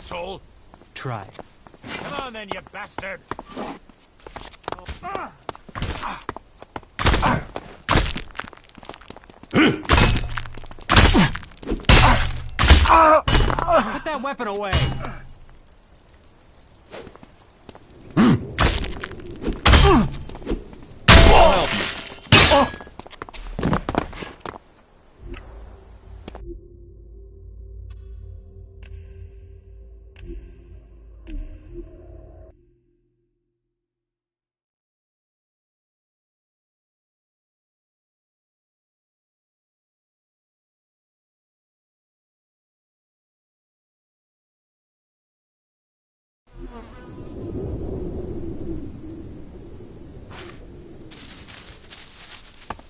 asshole. Try it. Come on then, you bastard. Put that weapon away.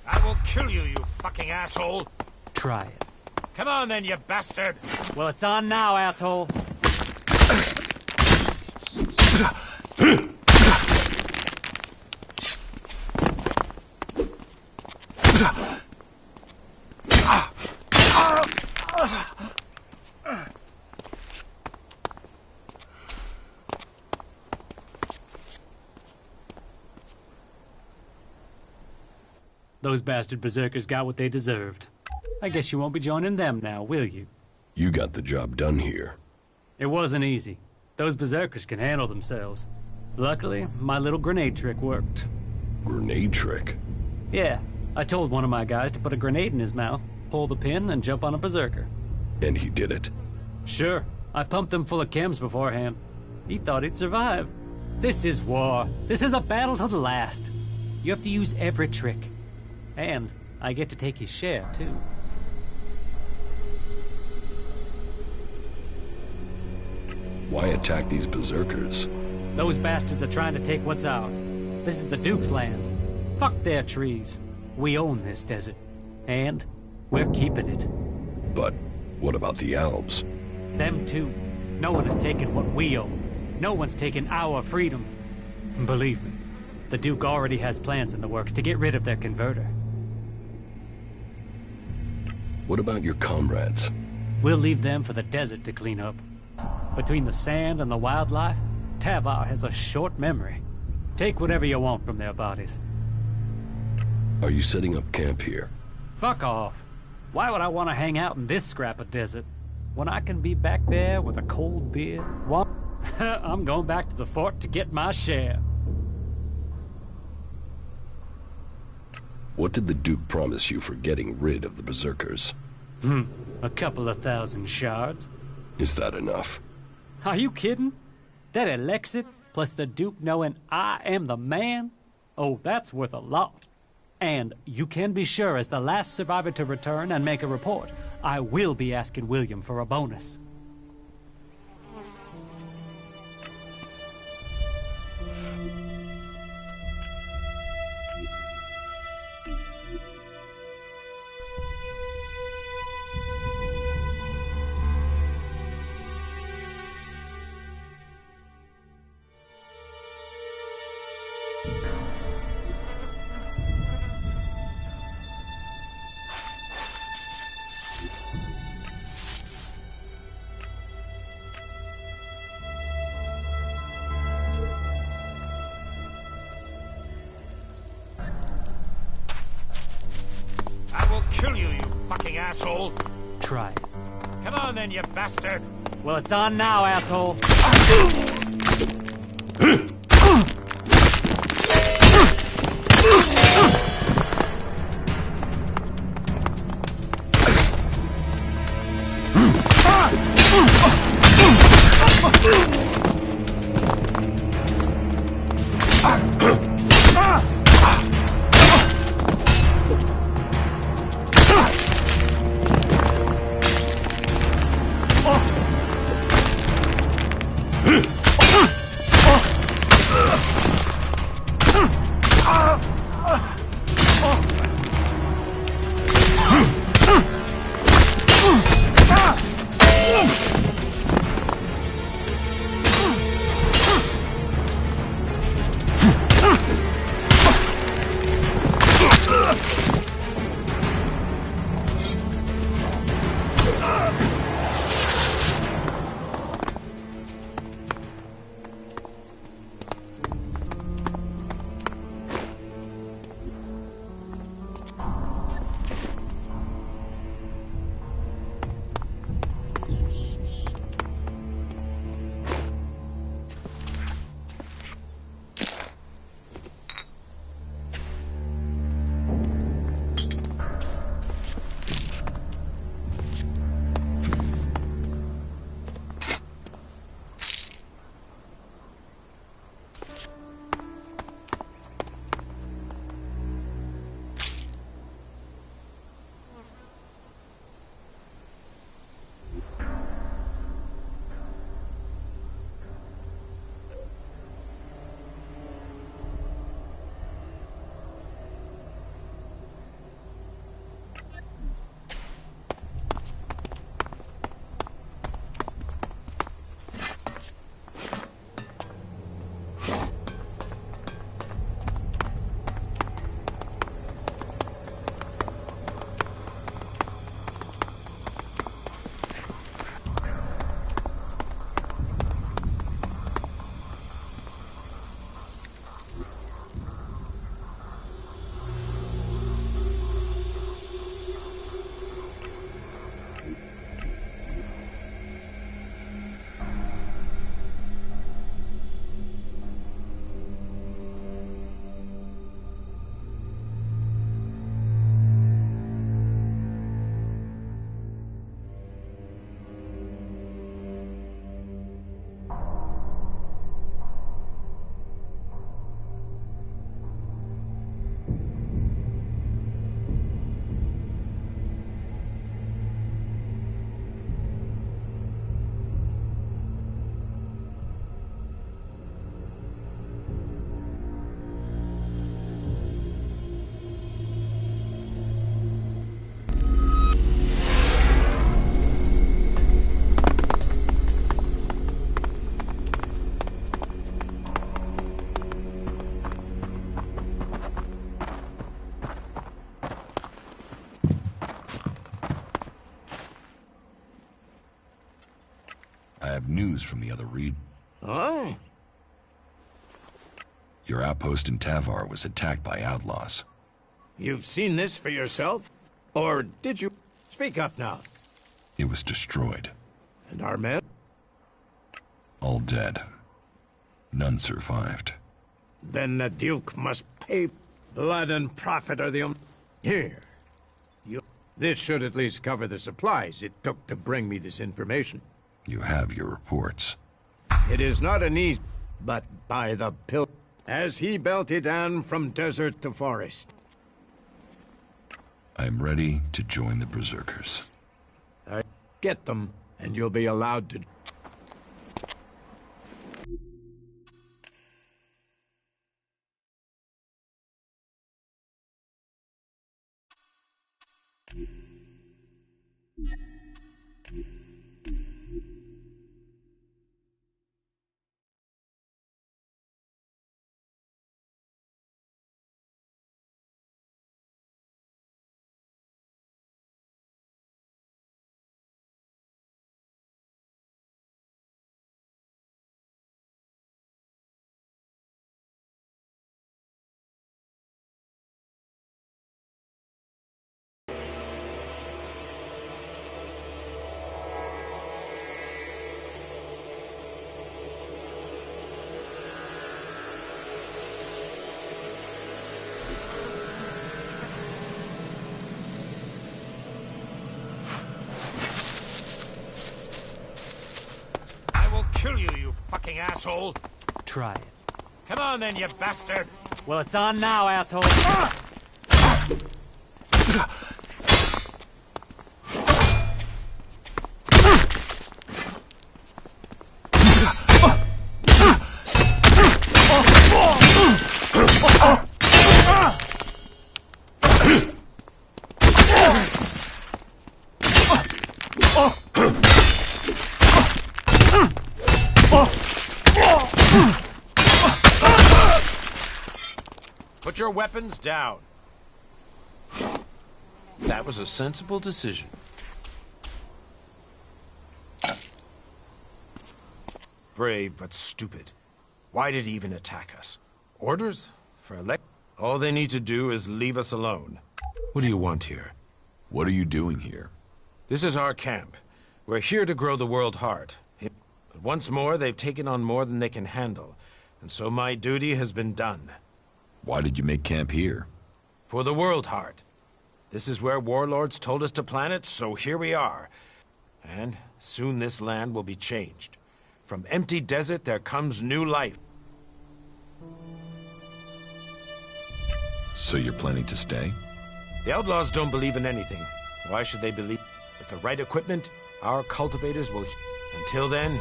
I will kill you, you fucking asshole. Try it. Come on then, you bastard. Well, it's on now, asshole. Those bastard berserkers got what they deserved. I guess you won't be joining them now, will you? You got the job done here. It wasn't easy. Those berserkers can handle themselves. Luckily, my little grenade trick worked. Grenade trick? Yeah, I told one of my guys to put a grenade in his mouth, pull the pin, and jump on a berserker. And he did it? Sure, I pumped them full of chems beforehand. He thought he'd survive. This is war. This is a battle to the last. You have to use every trick. And I get to take his share, too. Why attack these berserkers? Those bastards are trying to take what's ours. This is the Duke's land. Fuck their trees. We own this desert. And we're keeping it. But what about the elves? Them too. No one has taken what we own. No one's taken our freedom. Believe me, the Duke already has plans in the works to get rid of their converter. What about your comrades? We'll leave them for the desert to clean up. Between the sand and the wildlife, Tavar has a short memory. Take whatever you want from their bodies. Are you setting up camp here? Fuck off. Why would I want to hang out in this scrap of desert when I can be back there with a cold beer? What? I'm going back to the fort to get my share. What did the Duke promise you for getting rid of the berserkers? A couple of thousand shards. Is that enough? Are you kidding? That Elexit, plus the Duke knowing I am the man? Oh, that's worth a lot. And you can be sure, as the last survivor to return and make a report, I will be asking William for a bonus. Kill you, you fucking asshole. Try it. Come on then, you bastard. Well, it's on now, asshole. news from the other region. Oh? Your outpost in Tavar was attacked by outlaws. You've seen this for yourself? Or did you? Speak up now. It was destroyed. And our men? All dead. None survived. Then the Duke must pay. Blood and profit are the only... Here. This should at least cover the supplies it took to bring me this information. You have your reports. It is not an easy, but by the pill, as he belted on from desert to forest. I am ready to join the Berserkers. Get them, and you'll be allowed to... Kill you, you fucking asshole! Try it. Come on then, you bastard! Well, it's on now, asshole. Put your weapons down. That was a sensible decision. Brave, but stupid. Why did he even attack us? Orders? For Elex? All they need to do is leave us alone. What do you want here? What are you doing here? This is our camp. We're here to grow the world heart. But once more, they've taken on more than they can handle. And so my duty has been done. Why did you make camp here? For the world heart. This is where warlords told us to plant it, so here we are. And soon this land will be changed. From empty desert, there comes new life. So you're planning to stay? The outlaws don't believe in anything. Why should they believe? With the right equipment, our cultivators will... Until then,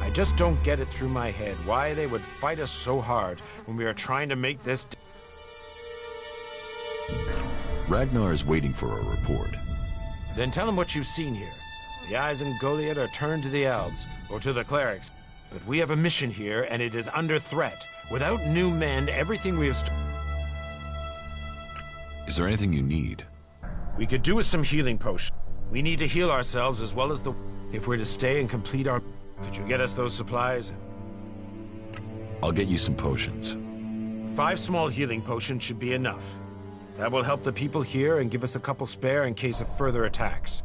I just don't get it through my head why they would fight us so hard when we are trying to make this... Ragnar is waiting for a report. Then tell him what you've seen here. The eyes in Goliath are turned to the elves, or to the clerics. But we have a mission here, and it is under threat. Without new men, everything we have... Is there anything you need? We could do with some healing potions. We need to heal ourselves as well as the... If we're to stay and complete our... Could you get us those supplies? I'll get you some potions. 5 small healing potions should be enough. That will help the people here and give us a couple spare in case of further attacks.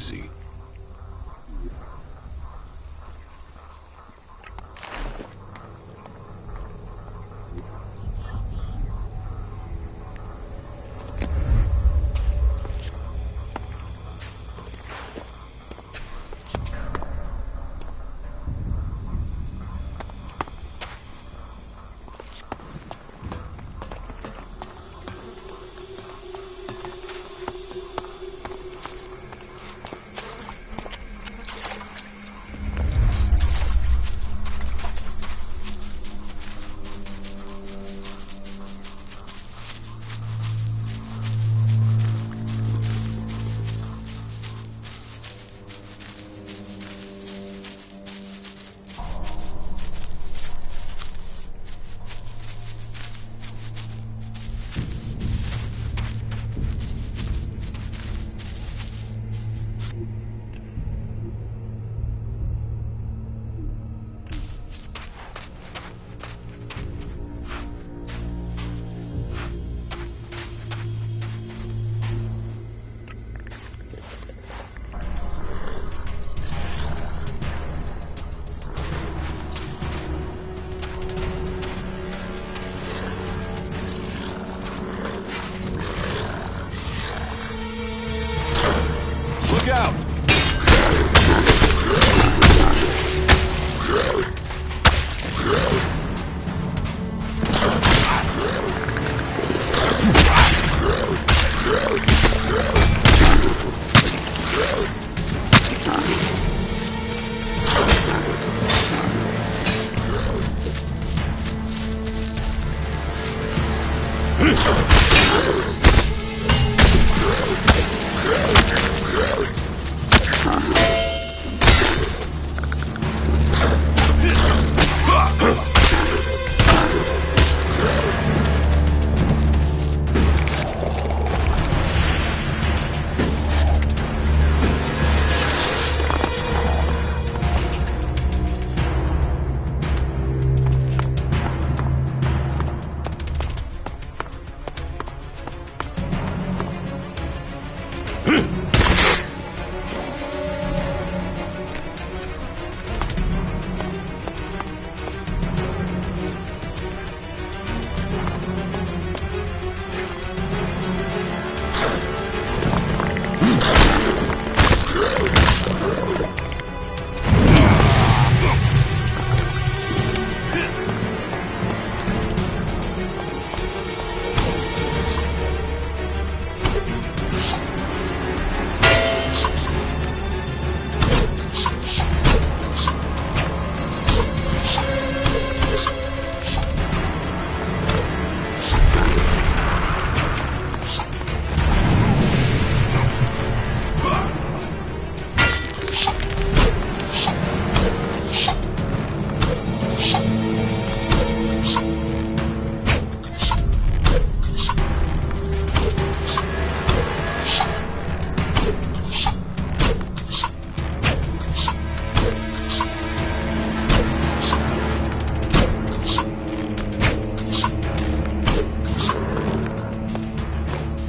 easy. Look out!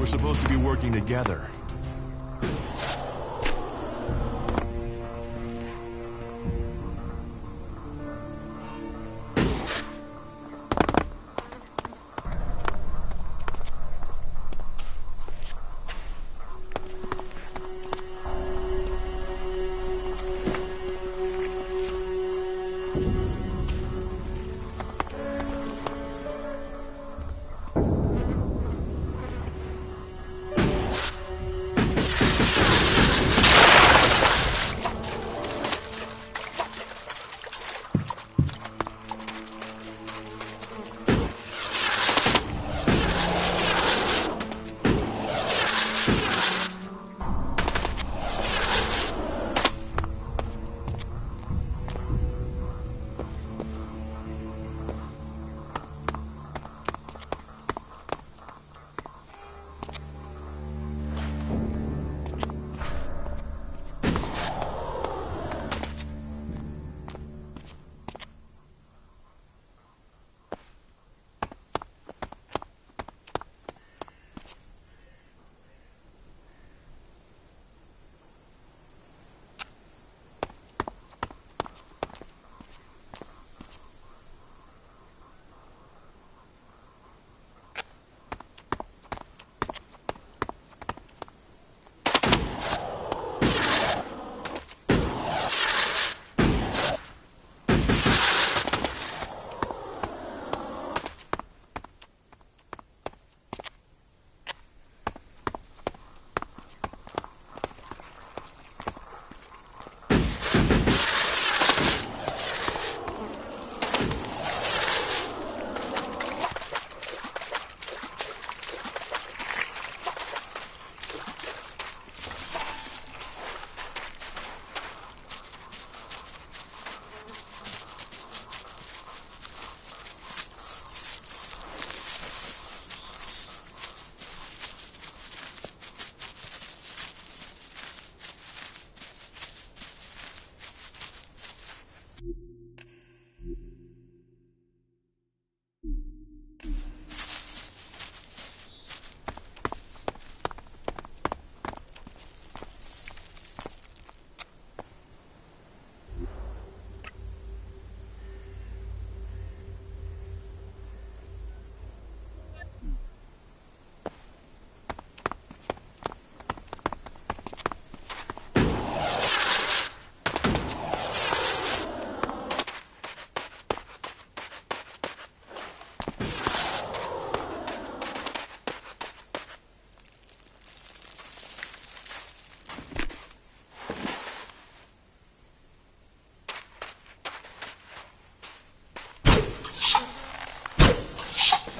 We're supposed to be working together.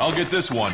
I'll get this one.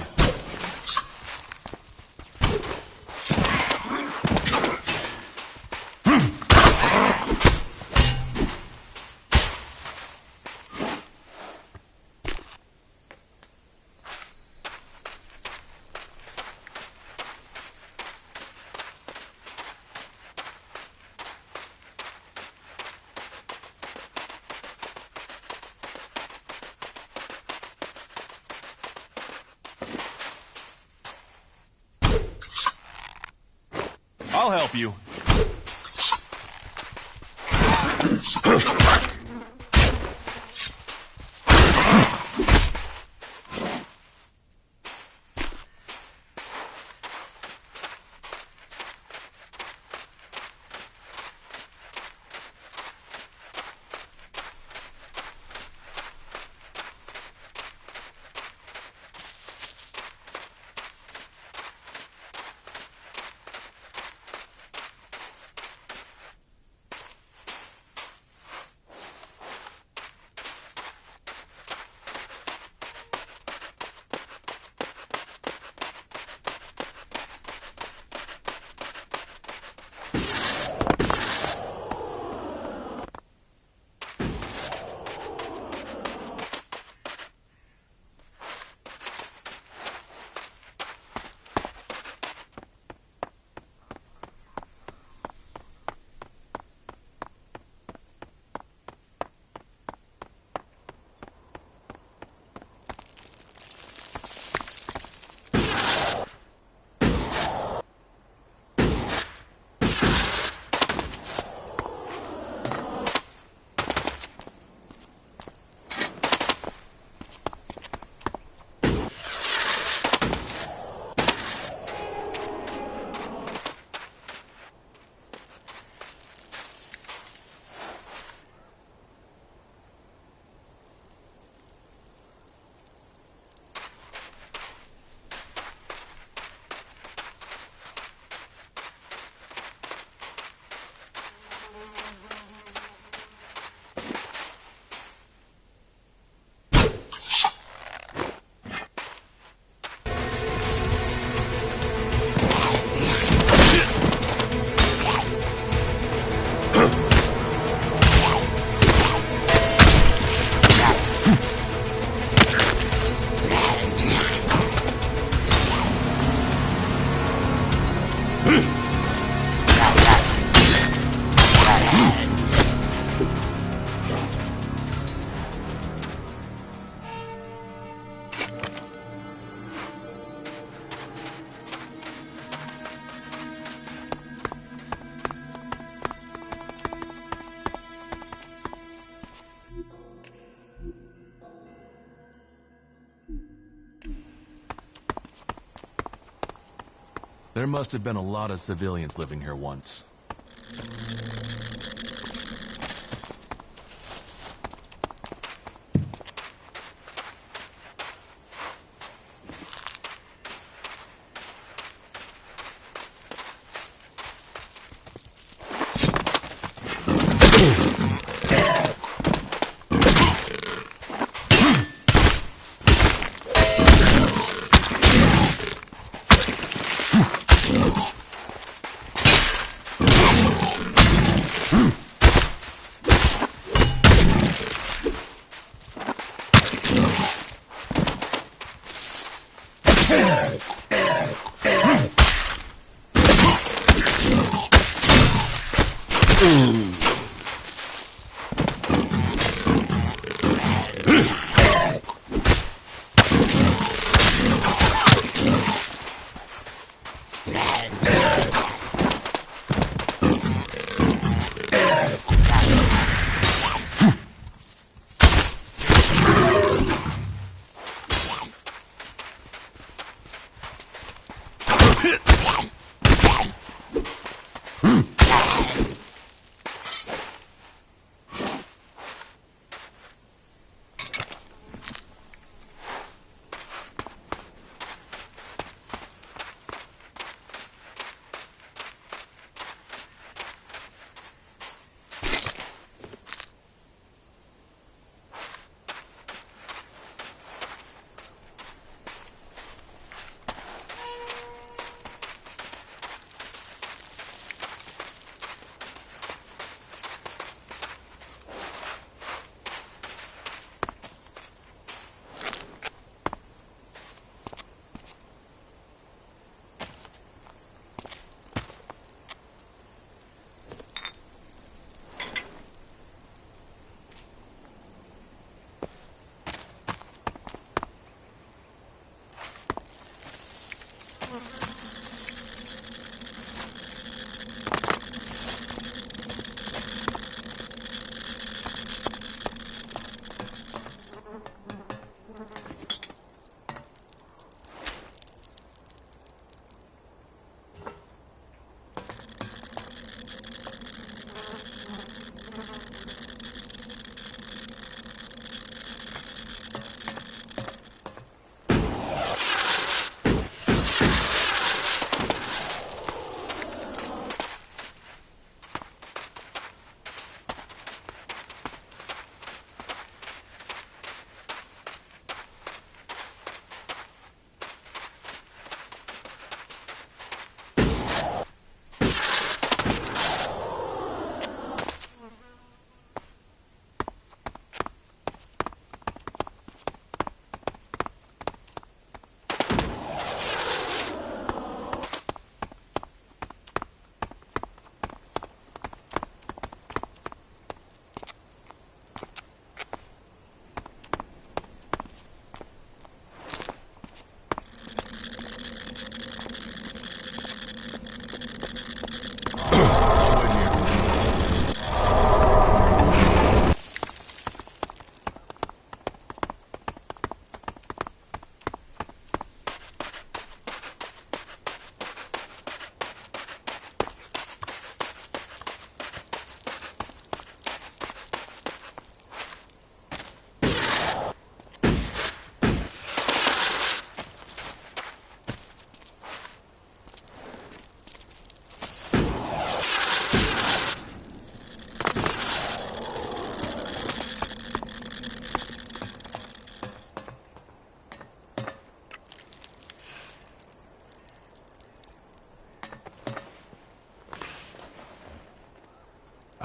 I'll help you. There must have been a lot of civilians living here once.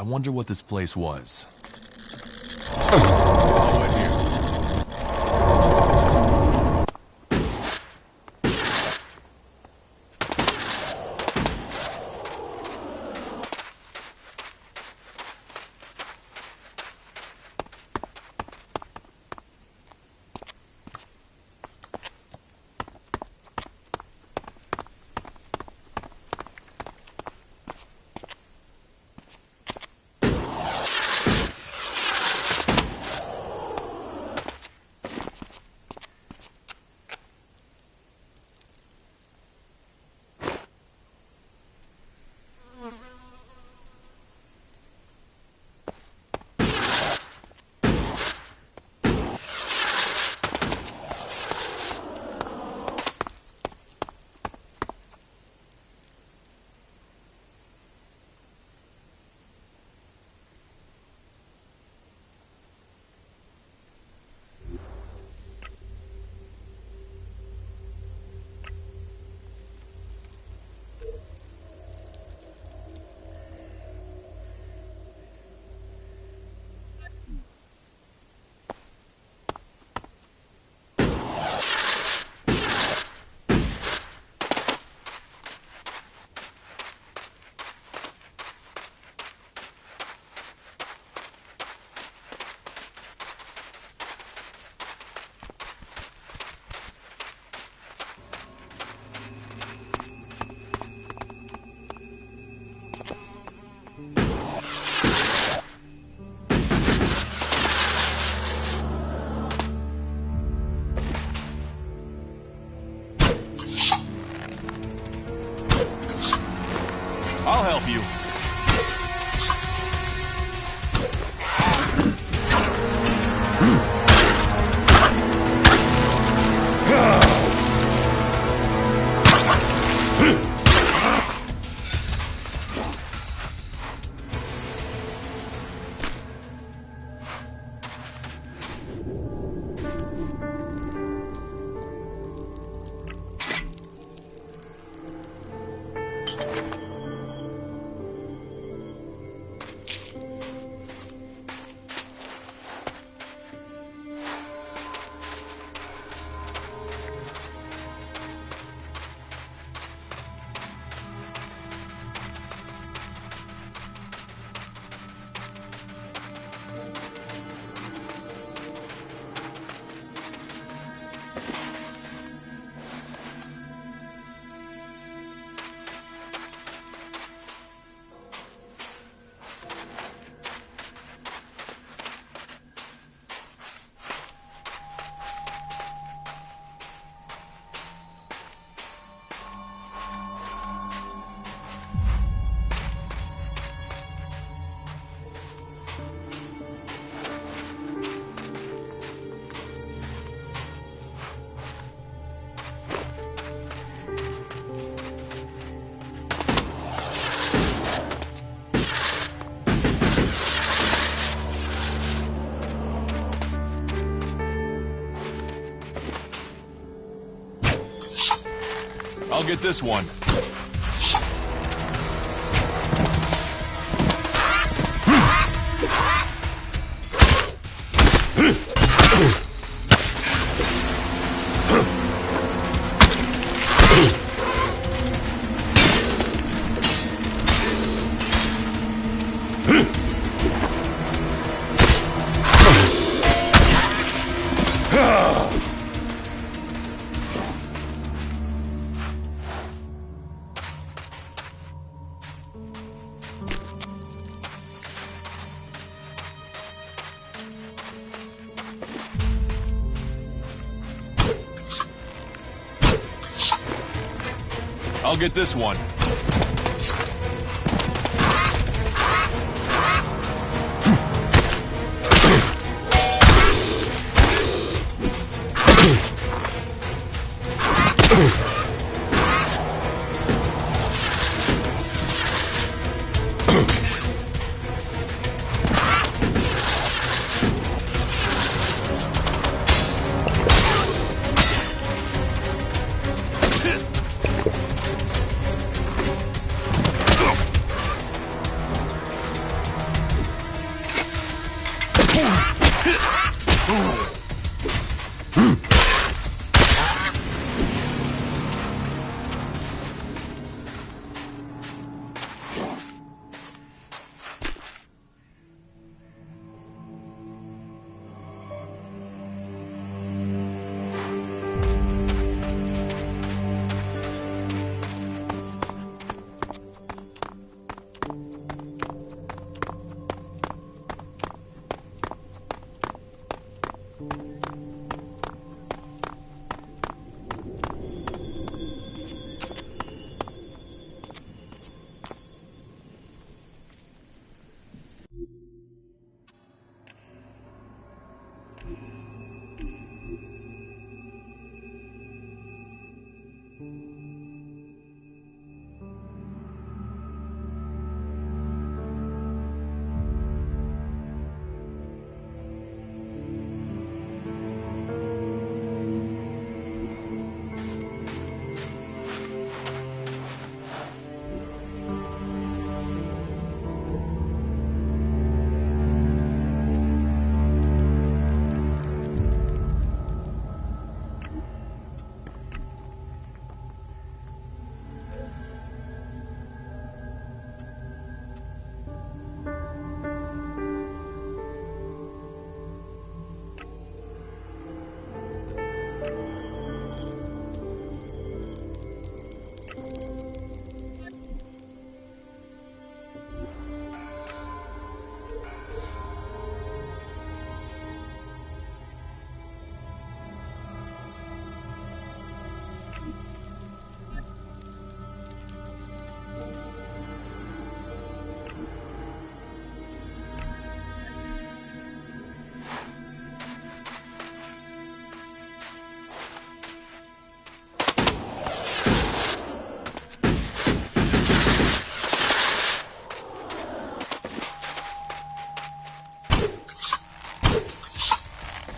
wonder what this place was. I'll help you. I'll get this one. I'll get this one.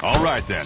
All right, then.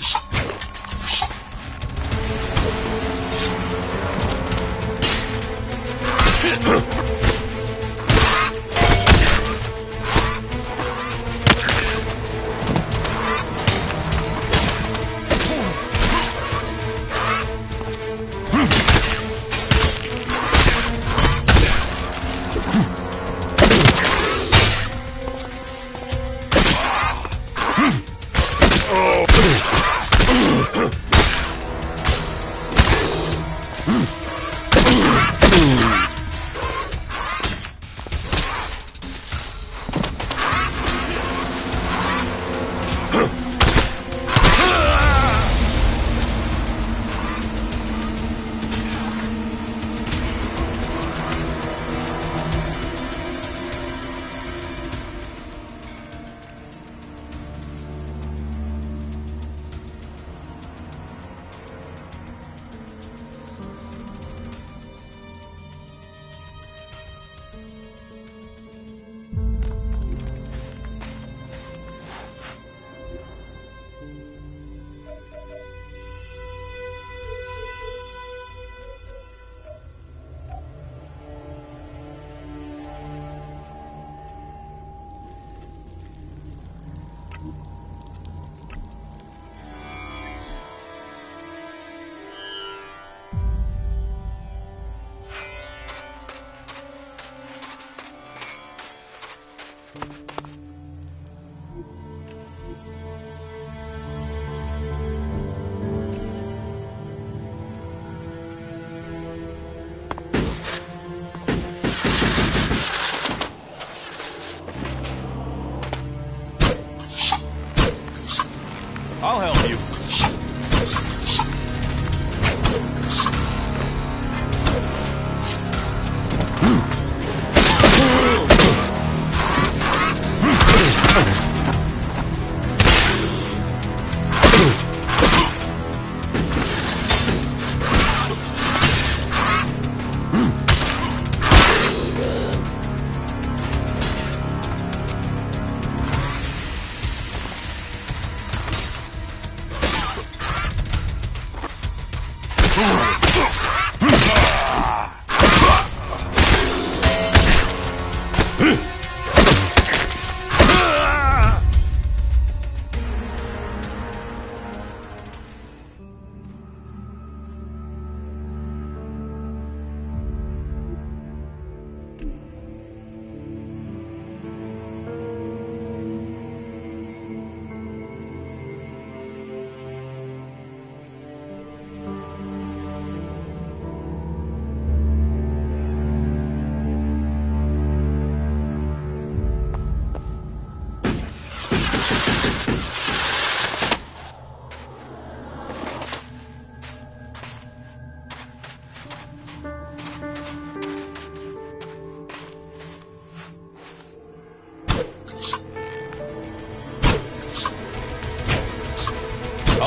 I'll help you.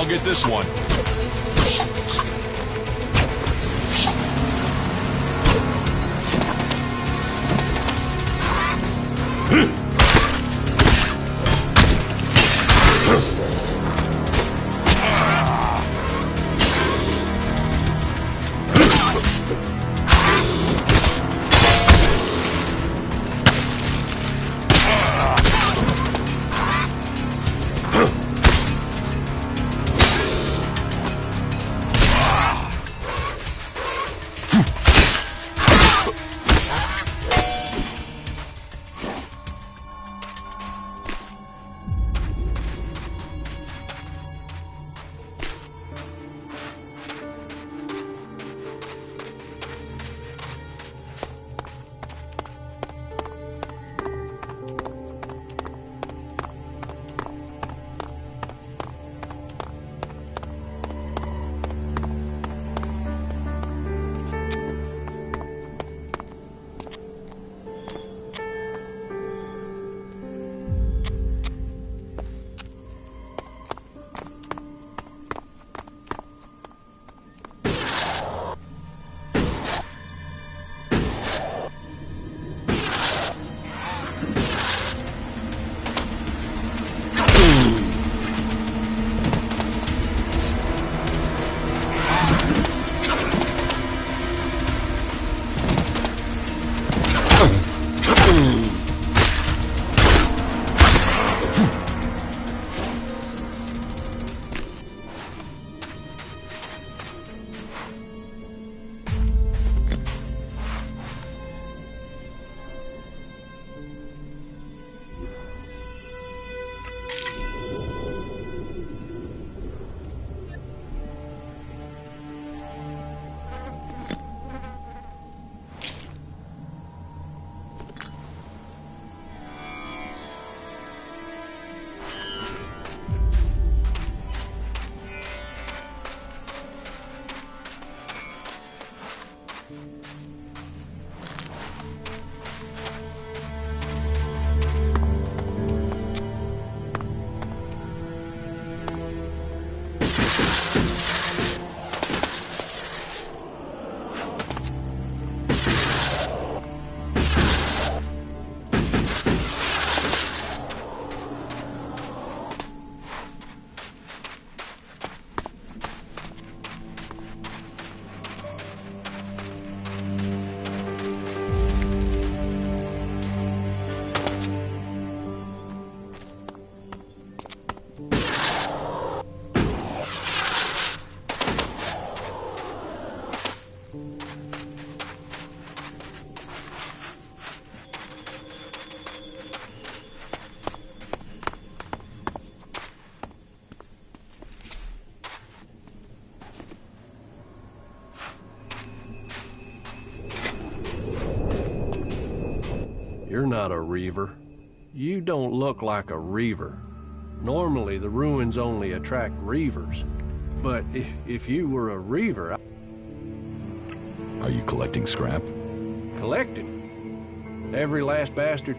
I'll get this one. You're not a reaver. You don't look like a reaver. Normally, the ruins only attract reavers. But if you were a reaver... Are you collecting scrap? Collecting? Every last bastard...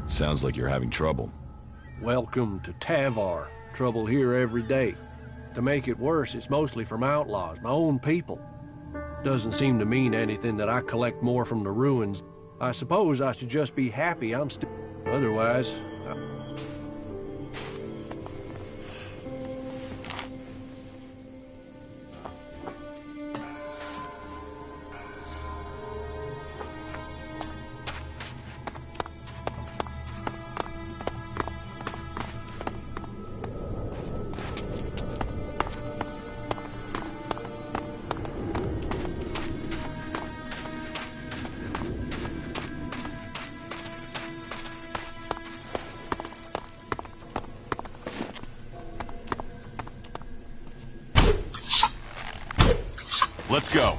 Sounds like you're having trouble. Welcome to Tavar. Trouble here every day. To make it worse, it's mostly from outlaws, my own people. Doesn't seem to mean anything that I collect more from the ruins. I suppose I should just be happy I'm still... Otherwise... Let's go.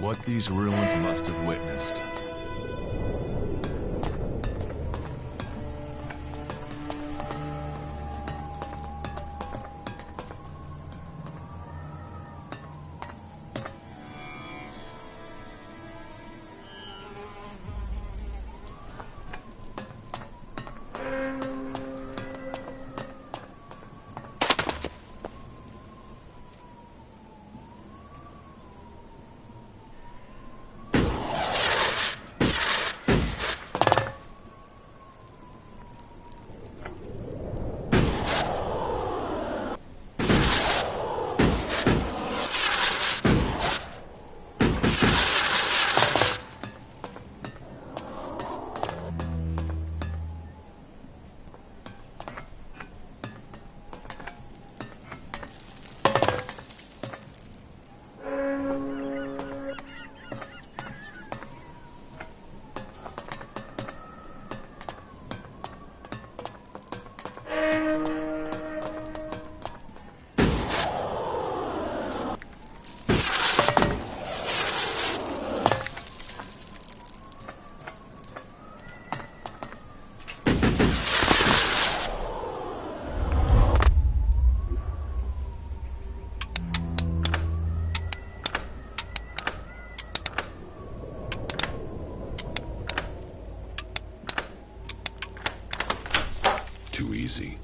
What these ruins must have witnessed. Too easy.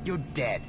You're dead.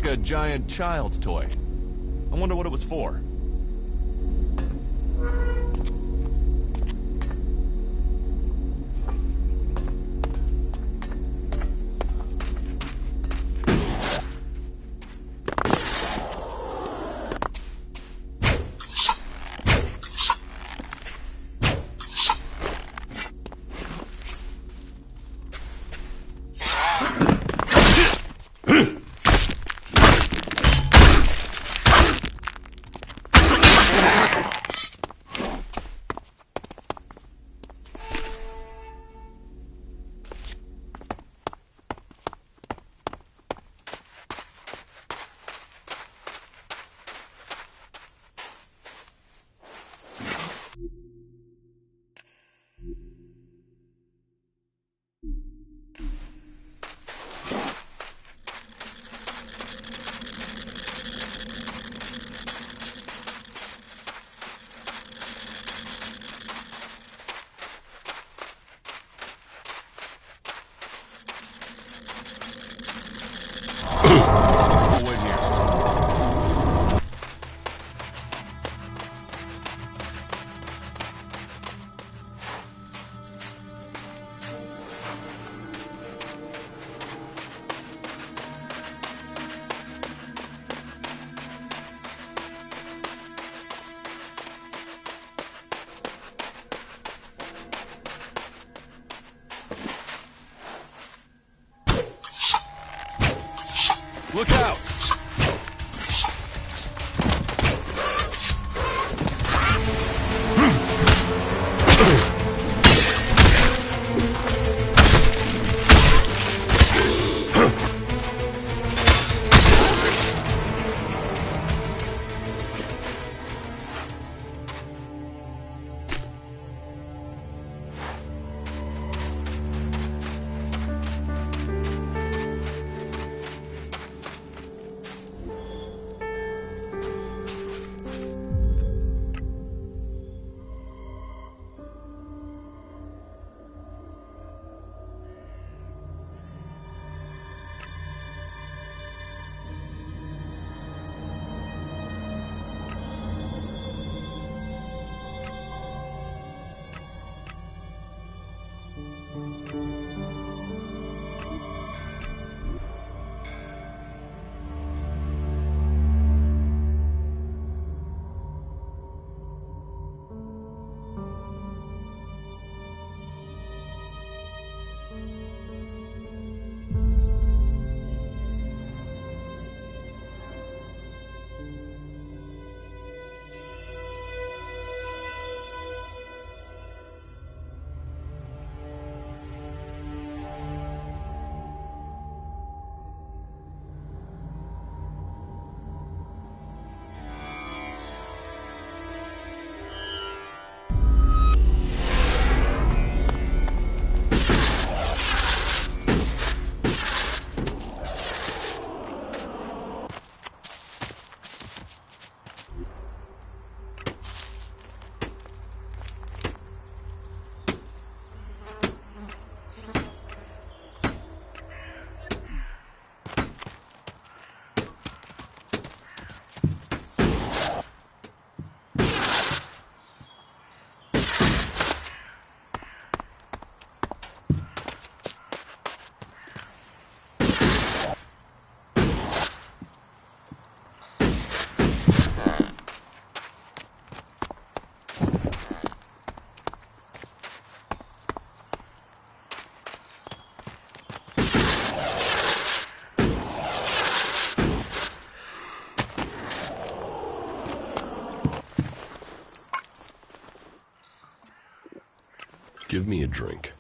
a giant child's toy. I wonder what it was for. Look out! Give me a drink.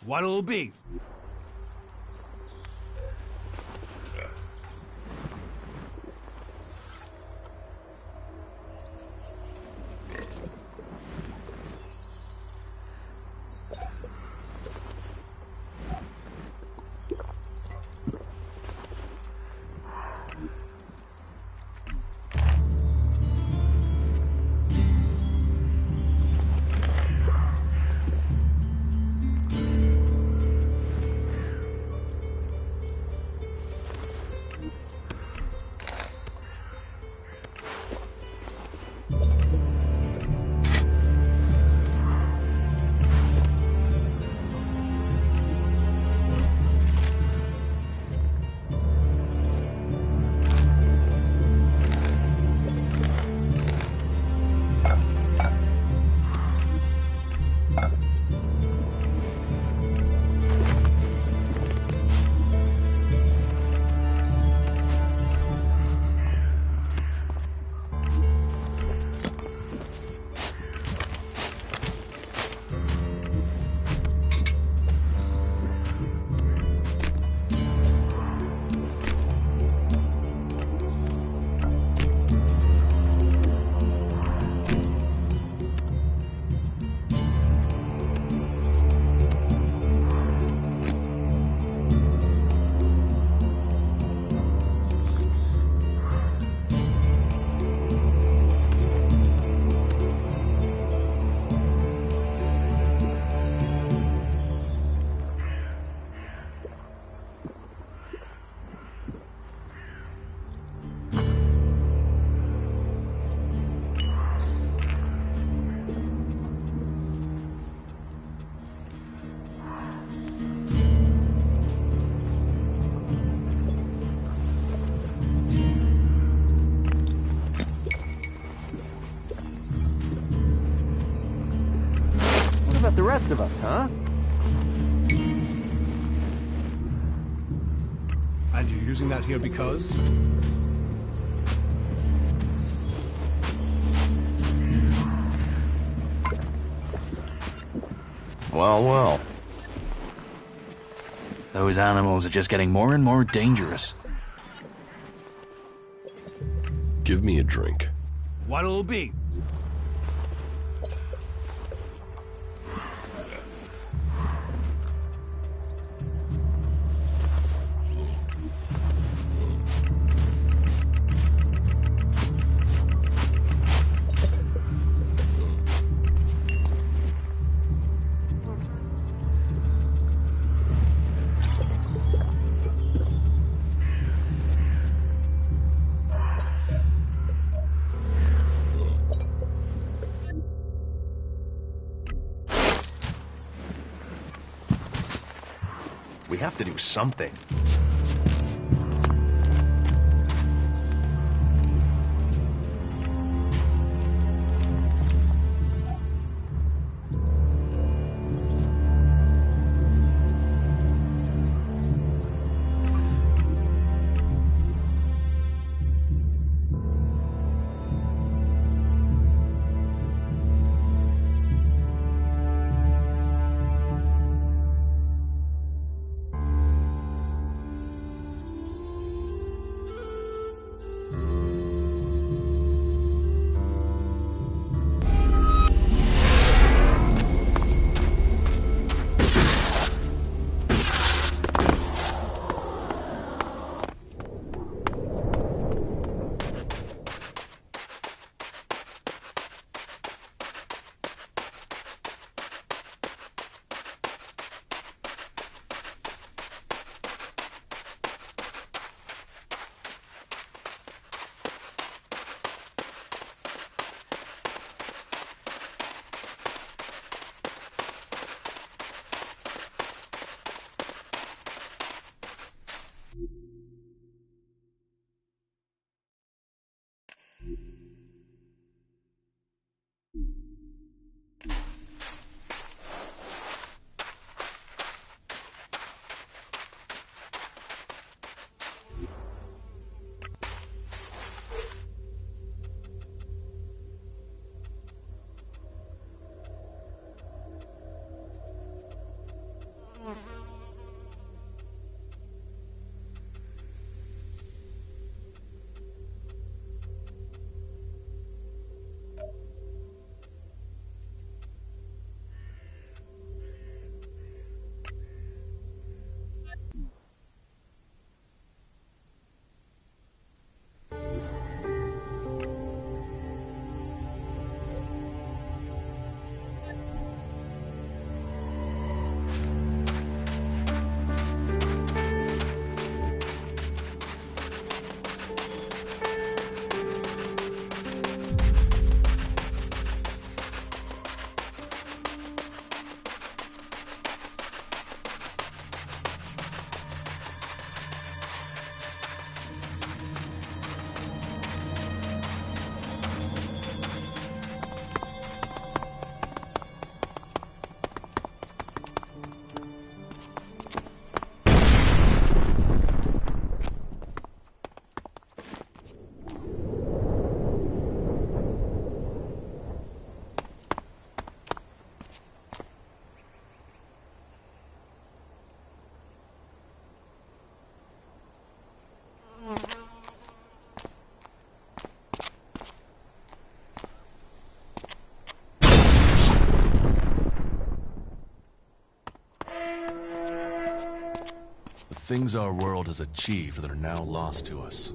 What'll it be? about the rest of us, huh? And you're using that here because? Well, well. Those animals are just getting more and more dangerous. Give me a drink. What'll it be? We have to do something. The things our world has achieved that are now lost to us.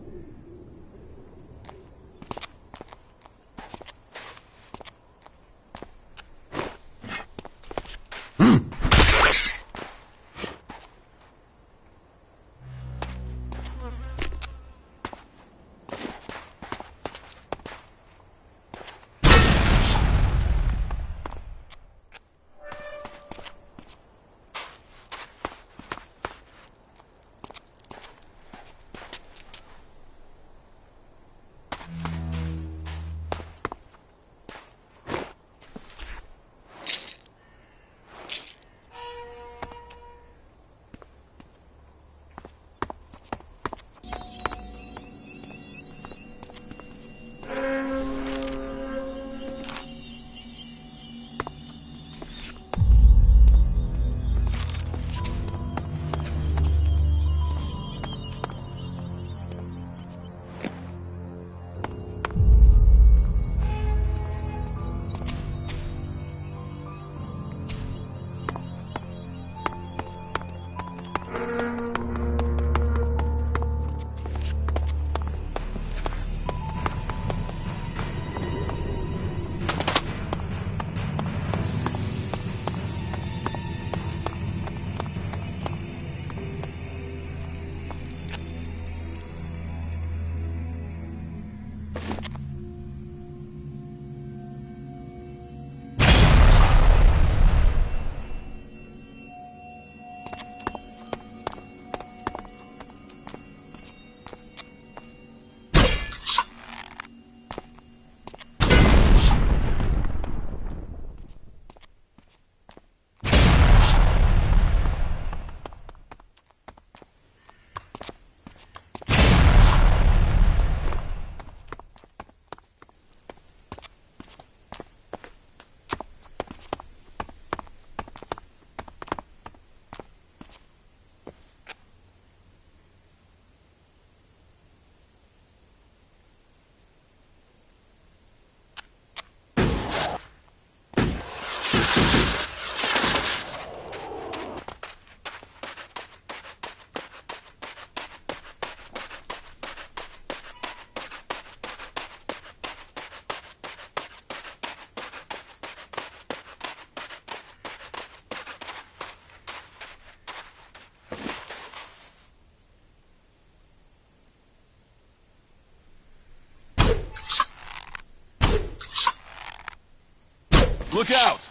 Look out!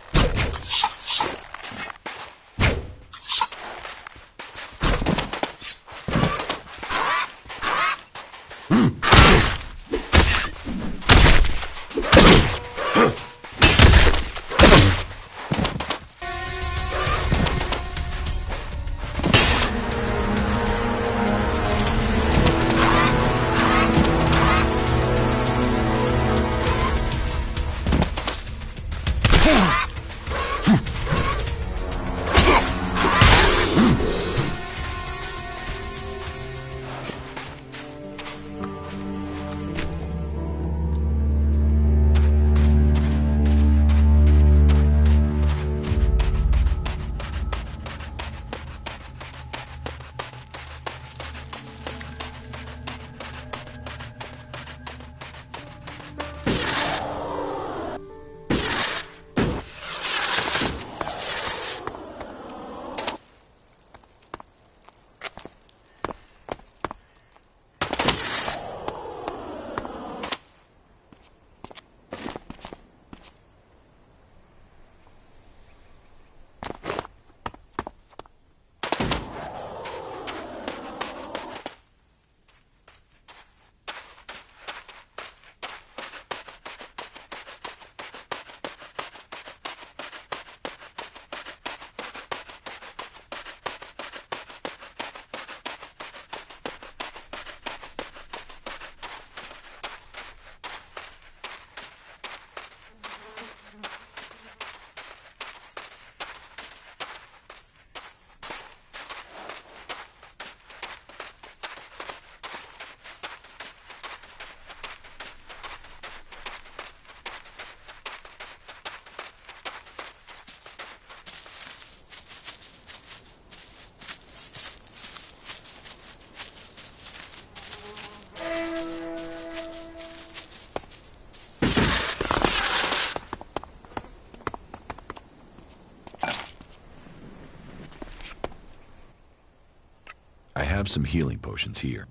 I have some healing potions here.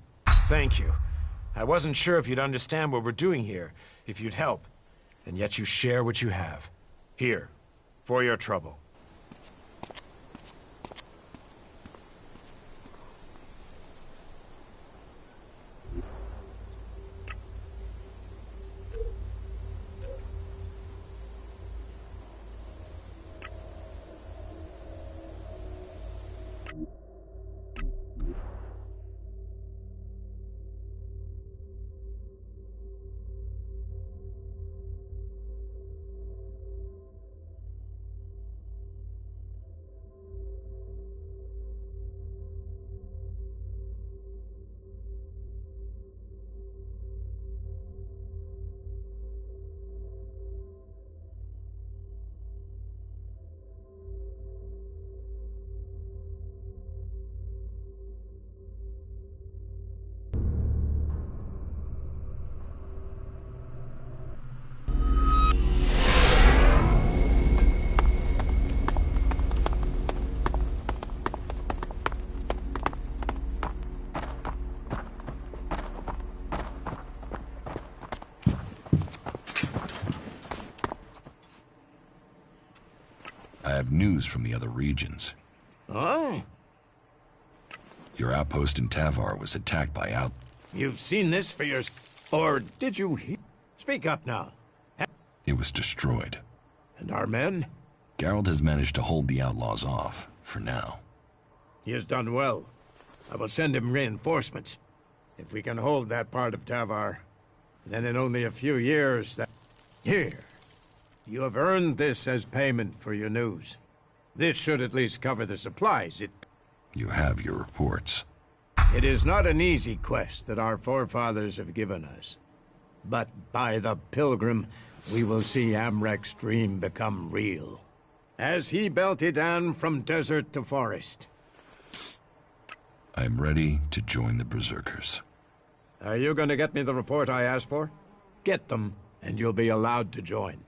Thank you. I wasn't sure if you'd understand what we're doing here, if you'd help. And yet you share what you have. Here, for your trouble. I have news from the other regions. Oh? Your outpost in Tavar was attacked by out... You've seen this for yours... Or did you Speak up now. It was destroyed. And our men? Geralt has managed to hold the outlaws off, for now. He has done well. I will send him reinforcements. If we can hold that part of Tavar, then in only a few years that... Here. You have earned this as payment for your news. This should at least cover the supplies. You have your reports. It is not an easy quest that our forefathers have given us. But by the pilgrim, we will see Amrek's dream become real. As he belted on from desert to forest. I am ready to join the Berserkers. Are you going to get me the report I asked for? Get them, and you'll be allowed to join.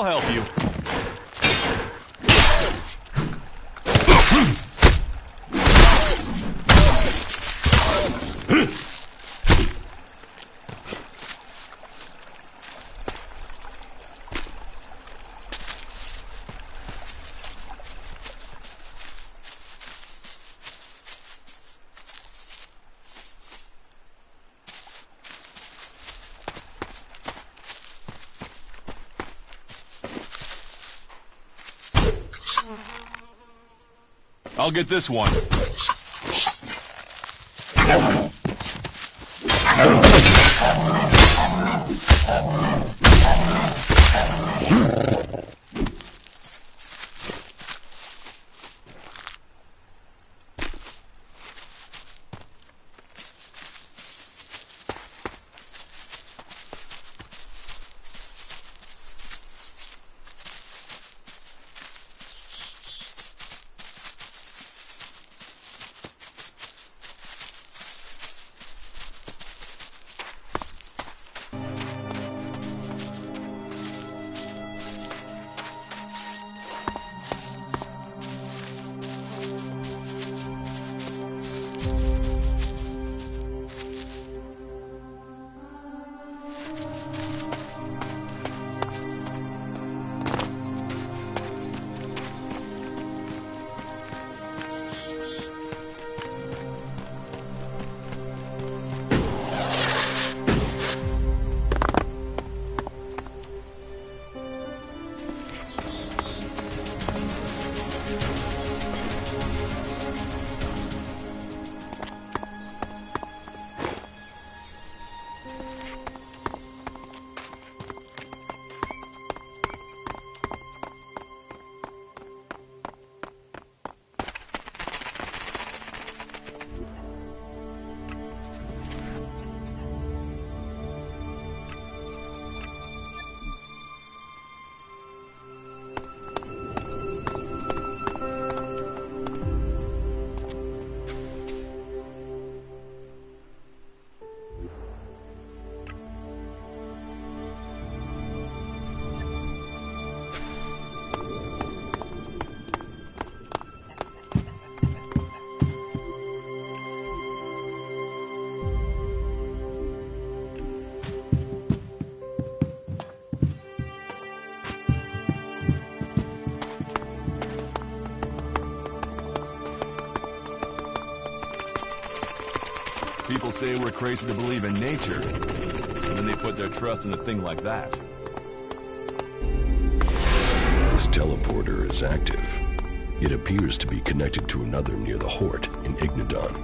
I'll help you. I'll get this one. People say we're crazy to believe in nature, and then they put their trust in a thing like that. This teleporter is active. It appears to be connected to another near the Hort in Ignadon.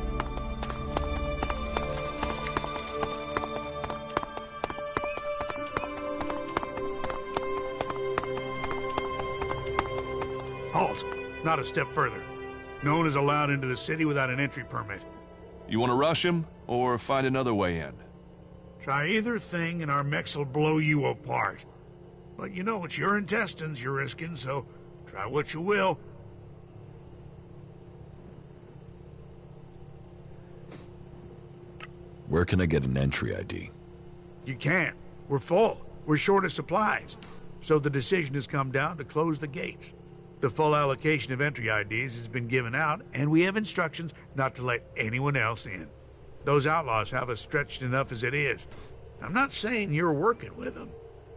Halt! Not a step further. No one is allowed into the city without an entry permit. You want to rush him, or find another way in? Try either thing and our mechs will blow you apart. But you know, it's your intestines you're risking, so try what you will. Where can I get an entry ID? You can't. We're full. We're short of supplies. So the decision has come down to close the gates. The full allocation of entry IDs has been given out, and we have instructions not to let anyone else in. Those outlaws have us stretched enough as it is. I'm not saying you're working with them,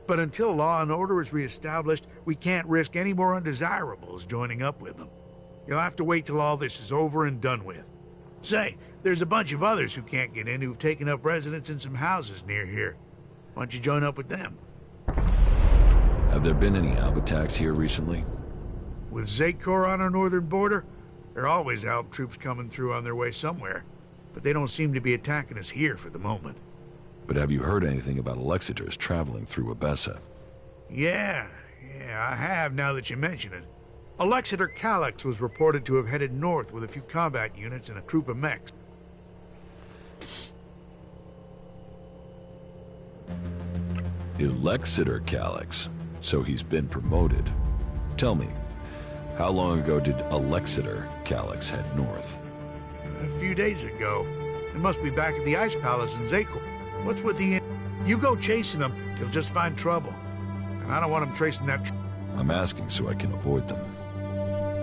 but until law and order is reestablished, we can't risk any more undesirables joining up with them. You'll have to wait till all this is over and done with. Say, there's a bunch of others who can't get in who've taken up residence in some houses near here. Why don't you join up with them? Have there been any Alb attacks here recently? With Zakor on our northern border, there are always Alb troops coming through on their way somewhere, but they don't seem to be attacking us here for the moment. But have you heard anything about Alexiters traveling through Abessa? Yeah, I have now that you mention it. Alexiter Calyx was reported to have headed north with a few combat units and a troop of mechs. Alexiter Calyx, so he's been promoted. Tell me, how long ago did Alexiter Calyx head north? A few days ago. It must be back at the Ice Palace in Zakor. What's with the... You go chasing them, you'll just find trouble. and I don't want them tracing that. I'm asking so I can avoid them.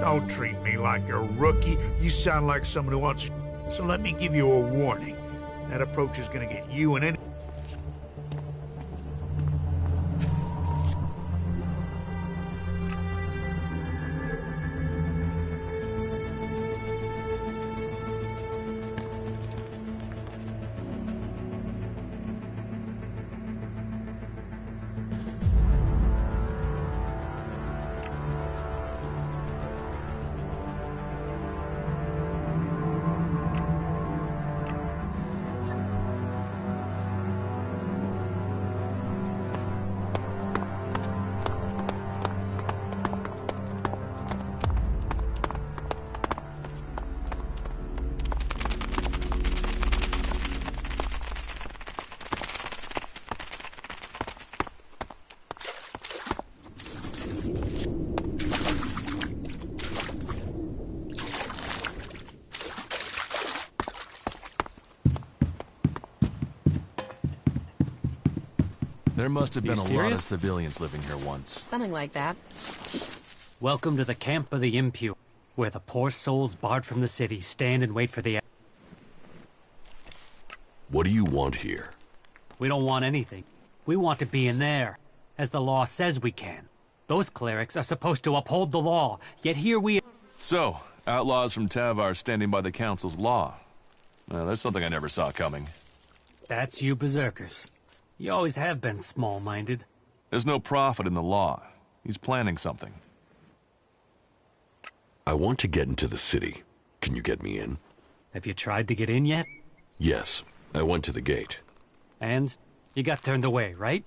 Don't treat me like a rookie. You sound like someone who wants. So let me give you a warning. That approach is going to get you and any. There must have been a lot of serious? civilians living here once. Something like that. Welcome to the camp of the impure, where the poor souls barred from the city stand and wait for the... What do you want here? We don't want anything. We want to be in there, as the law says we can. Those clerics are supposed to uphold the law, yet here we... So, outlaws from Tavar standing by the council's law. That's something I never saw coming. That's you berserkers. You always have been small-minded. There's no profit in the law. He's planning something. I want to get into the city. Can you get me in? Have you tried to get in yet? Yes, I went to the gate. And? You got turned away, right?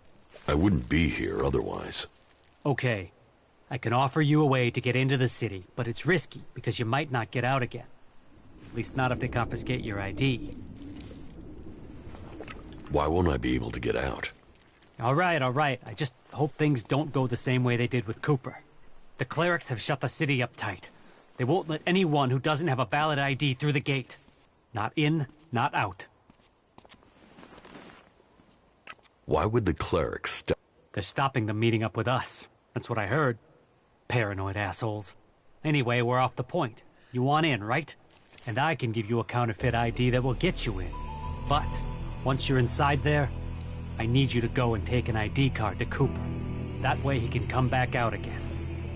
I wouldn't be here otherwise. Okay. I can offer you a way to get into the city, but it's risky because you might not get out again. At least not if they confiscate your ID. Why won't I be able to get out? All right. I just hope things don't go the same way they did with Cooper. The clerics have shut the city up tight. They won't let anyone who doesn't have a valid ID through the gate. Not in, not out. Why would the clerics stop? They're stopping them meeting up with us. That's what I heard. Paranoid assholes. Anyway, we're off the point. You want in, right? And I can give you a counterfeit ID that will get you in. But once you're inside there, I need you to go and take an ID card to Cooper. That way he can come back out again.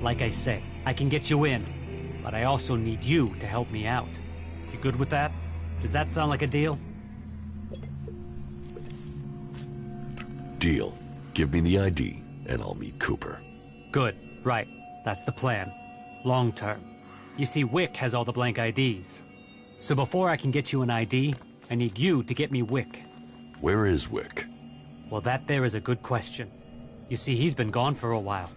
Like I say, I can get you in, but I also need you to help me out. You good with that? Does that sound like a deal? Deal. Give me the ID, and I'll meet Cooper. Good. Right. That's the plan. Long term. You see, Wick has all the blank IDs. So before I can get you an ID, I need you to get me Wick. Where is Wick? Well, that there is a good question. You see, he's been gone for a while.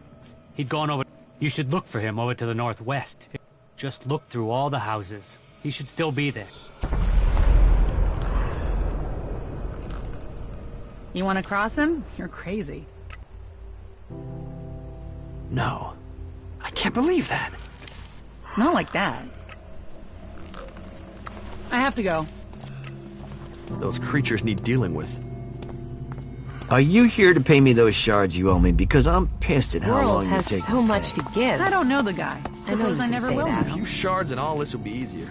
He'd gone over... You should look for him over to the northwest. Just look through all the houses. He should still be there. You want to cross him? You're crazy. No. I can't believe that. Not like that. I have to go. Those creatures need dealing with. Are you here to pay me those shards you owe me? Because I'm pissed at how World long you're has taking so to much pay. to give. I don't know the guy. Suppose I never will A know. few shards and all this will be easier.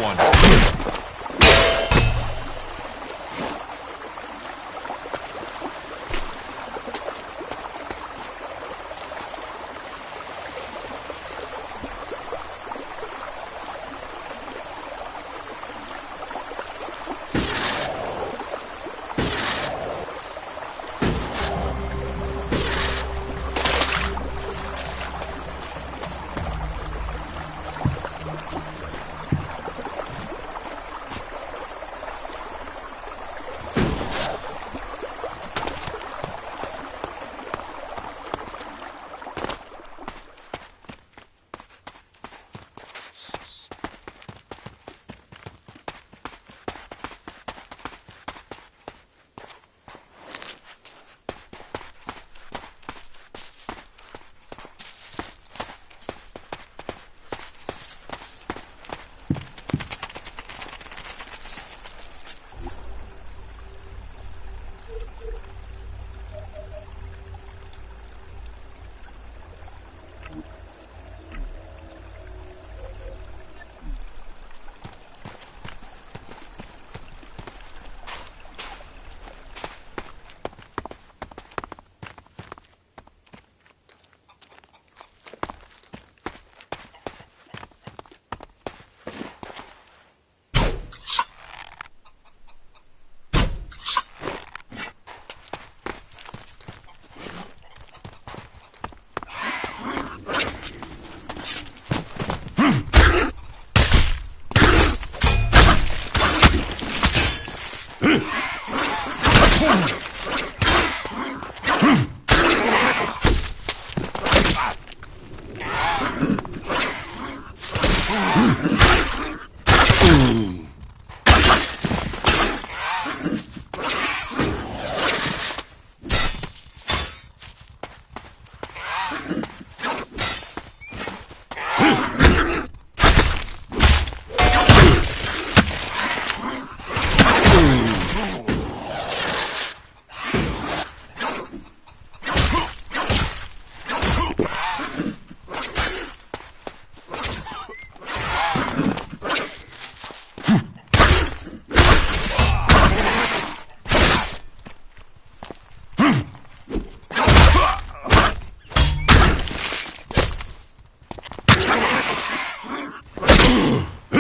one.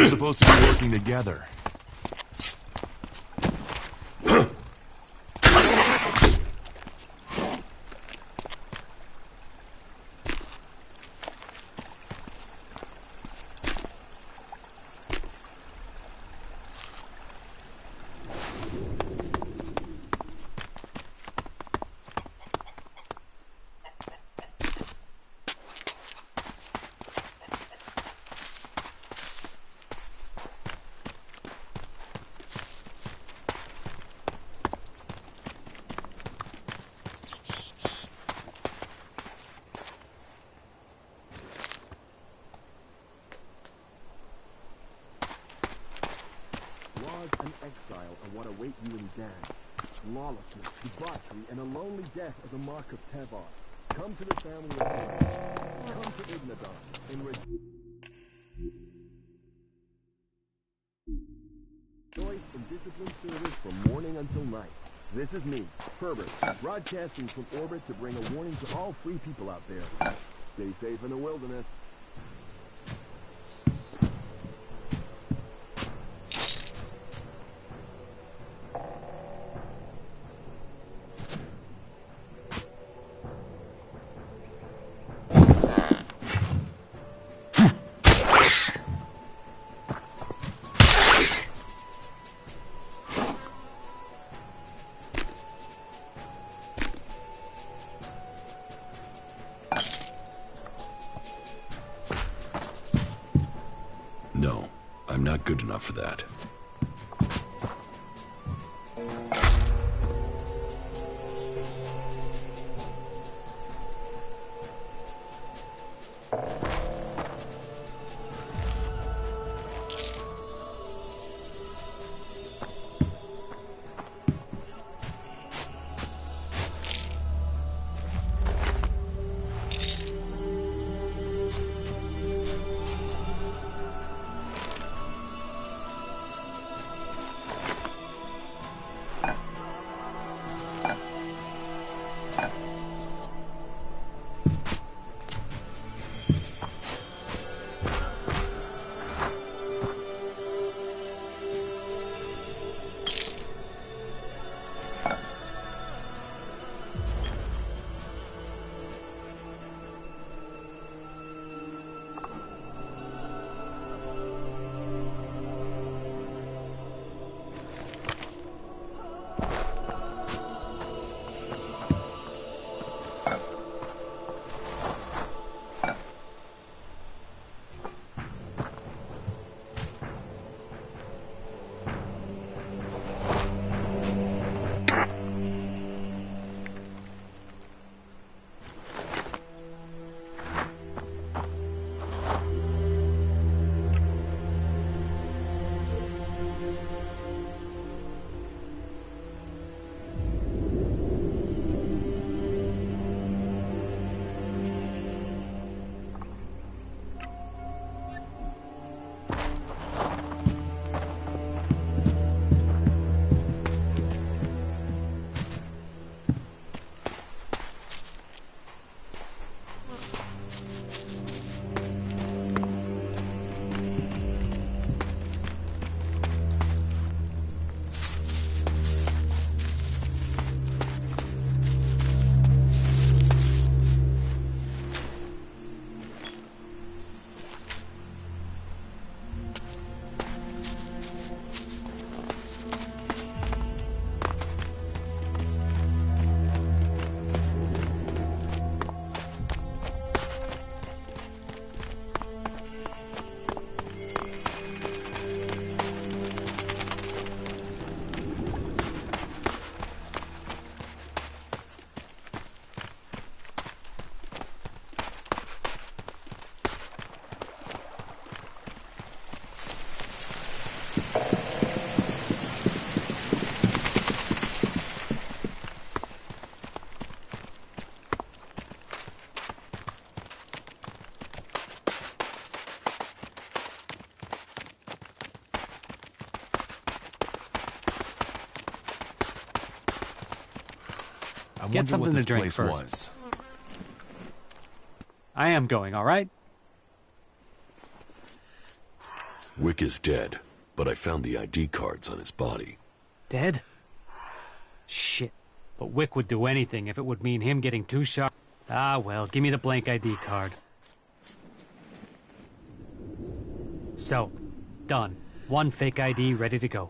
Supposed to be working together. and exile are what await you in Dan. Lawlessness, debauchery, and a lonely death are the mark of Tevar. Come to the family of God. Come to Ignadon and rejoice in disciplined service from morning until night. This is me, Herbert, broadcasting from orbit to bring a warning to all free people out there. Stay safe in the wilderness. No, I'm not good enough for that. I Get wonder something what this to drink place first. was. I am going, all right? Wick is dead, but I found the ID cards on his body. Dead? Shit. But Wick would do anything if it would mean him getting too sharp. Ah, well, give me the blank ID card. So, done. One fake ID ready to go.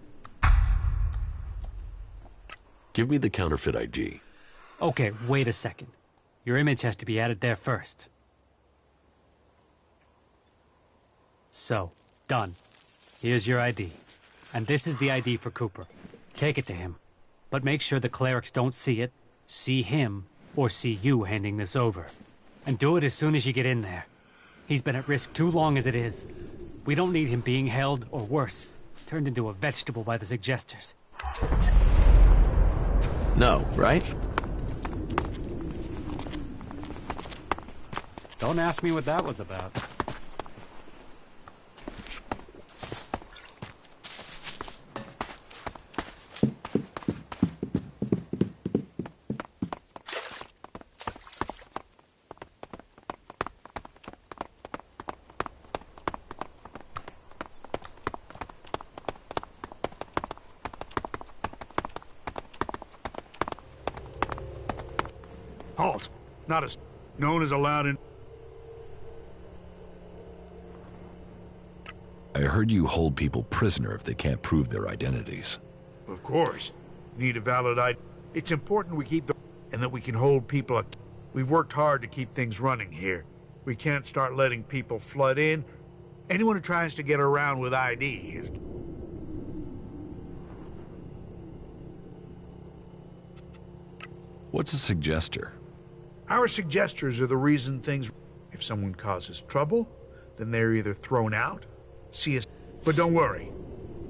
Give me the counterfeit ID. Okay, wait a second. Your image has to be added there first. So, done. Here's your ID. And this is the ID for Cooper. Take it to him. But make sure the clerics don't see it, see him, or see you handing this over. And do it as soon as you get in there. He's been at risk too long as it is. We don't need him being held, or worse, turned into a vegetable by the suggesters. No, right? Don't ask me what that was about. Halt! Not as known as allowed in. I heard you hold people prisoner if they can't prove their identities. Of course. Need a valid ID. It's important we keep the... and that we can hold people... We've worked hard to keep things running here. We can't start letting people flood in. Anyone who tries to get around with ID is... What's a suggester? Our suggesters are the reason things... If someone causes trouble, then they're either thrown out, see us... But don't worry.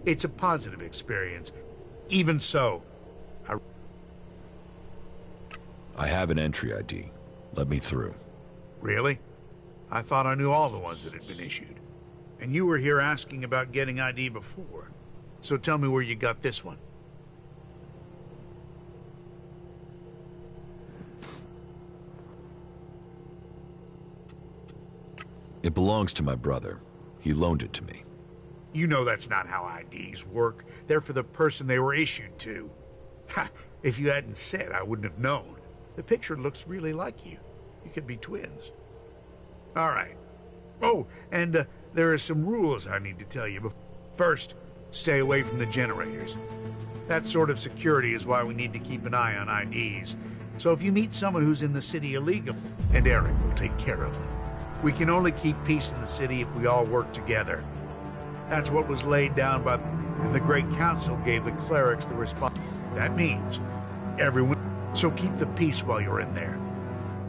It's a positive experience. Even so, I have an entry ID. Let me through. Really? I thought I knew all the ones that had been issued. And you were here asking about getting ID before. So tell me where you got this one. It belongs to my brother. He loaned it to me. You know that's not how IDs work. They're for the person they were issued to. Ha! If you hadn't said, I wouldn't have known. The picture looks really like you. You could be twins. All right. Oh, and there are some rules I need to tell you. First, stay away from the generators. That sort of security is why we need to keep an eye on IDs. So if you meet someone who's in the city illegally, and Eric will take care of them. We can only keep peace in the city if we all work together. That's what was laid down by... And the Great Council gave the clerics the response. That means everyone... So keep the peace while you're in there.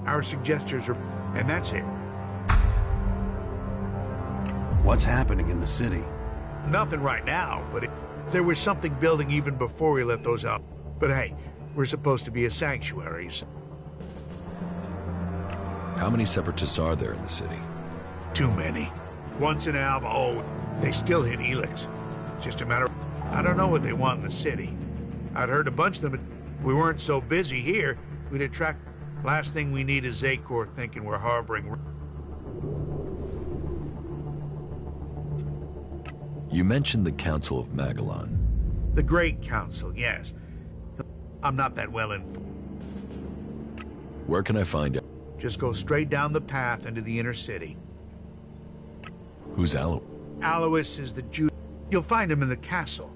Our suggesters are... And that's it. What's happening in the city? Nothing right now, but there was something building even before we let those out. But hey, we're supposed to be a sanctuary, so... How many separatists are there in the city? Too many. Once in Alba, oh, they still hit Elex. It's just a matter of... I don't know what they want in the city. I'd heard a bunch of them, but we weren't so busy here, we'd attract... Last thing we need is Zakor thinking we're harboring... You mentioned the Council of Magellan. The Great Council, yes. I'm not that well informed. Where can I find out? Just go straight down the path into the inner city. Who's Alois? Alois is the Jew. You'll find him in the castle.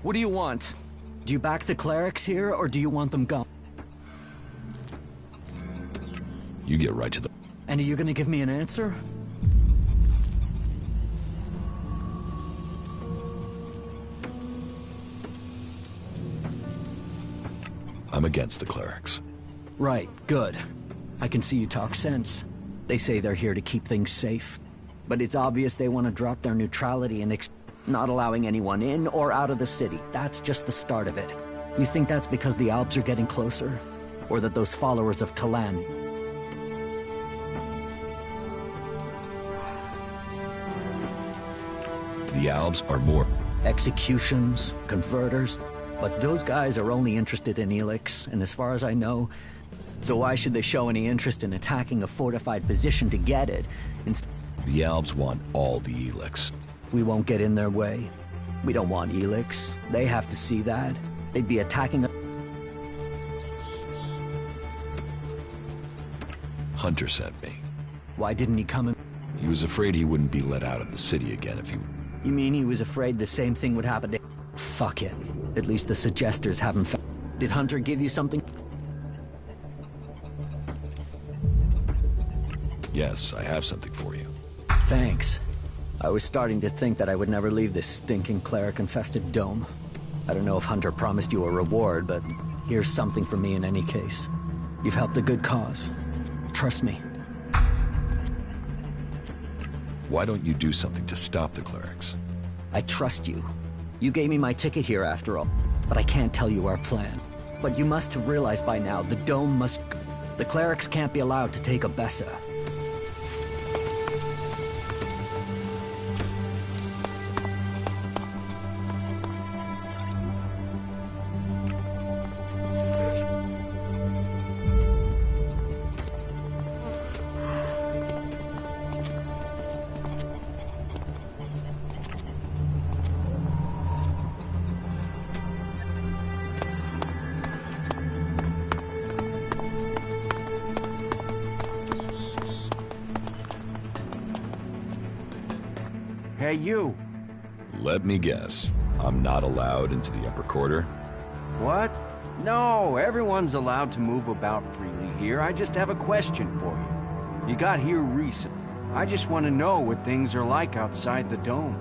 What do you want? Do you back the clerics here, or do you want them gone? You get right to the... And are you gonna give me an answer? I'm against the clerics. Right, good. I can see you talk sense. They say they're here to keep things safe. But it's obvious they want to drop their neutrality and not allowing anyone in or out of the city. That's just the start of it. You think that's because the Alps are getting closer? Or that those followers of Kalan... The Alps are more... executions, converters... But those guys are only interested in Elex, and as far as I know... So why should they show any interest in attacking a fortified position to get it? The Alps want all the Elex. We won't get in their way. We don't want Elex. They have to see that. They'd be attacking a... Hunter sent me. Why didn't he come in? He was afraid he wouldn't be let out of the city again if he... You mean he was afraid the same thing would happen to... Fuck it. At least the suggesters haven't found... Did Hunter give you something? Yes, I have something for you. Thanks. I was starting to think that I would never leave this stinking cleric-infested dome. I don't know if Hunter promised you a reward, but here's something for me in any case. You've helped a good cause. Trust me. Why don't you do something to stop the clerics? I trust you. You gave me my ticket here after all, but I can't tell you our plan. But you must have realized by now, the dome must... The clerics can't be allowed to take Abessa. Hey, you! Let me guess. I'm not allowed into the upper quarter? What? No, everyone's allowed to move about freely here. I just have a question for you. You got here recent. I just want to know what things are like outside the dome.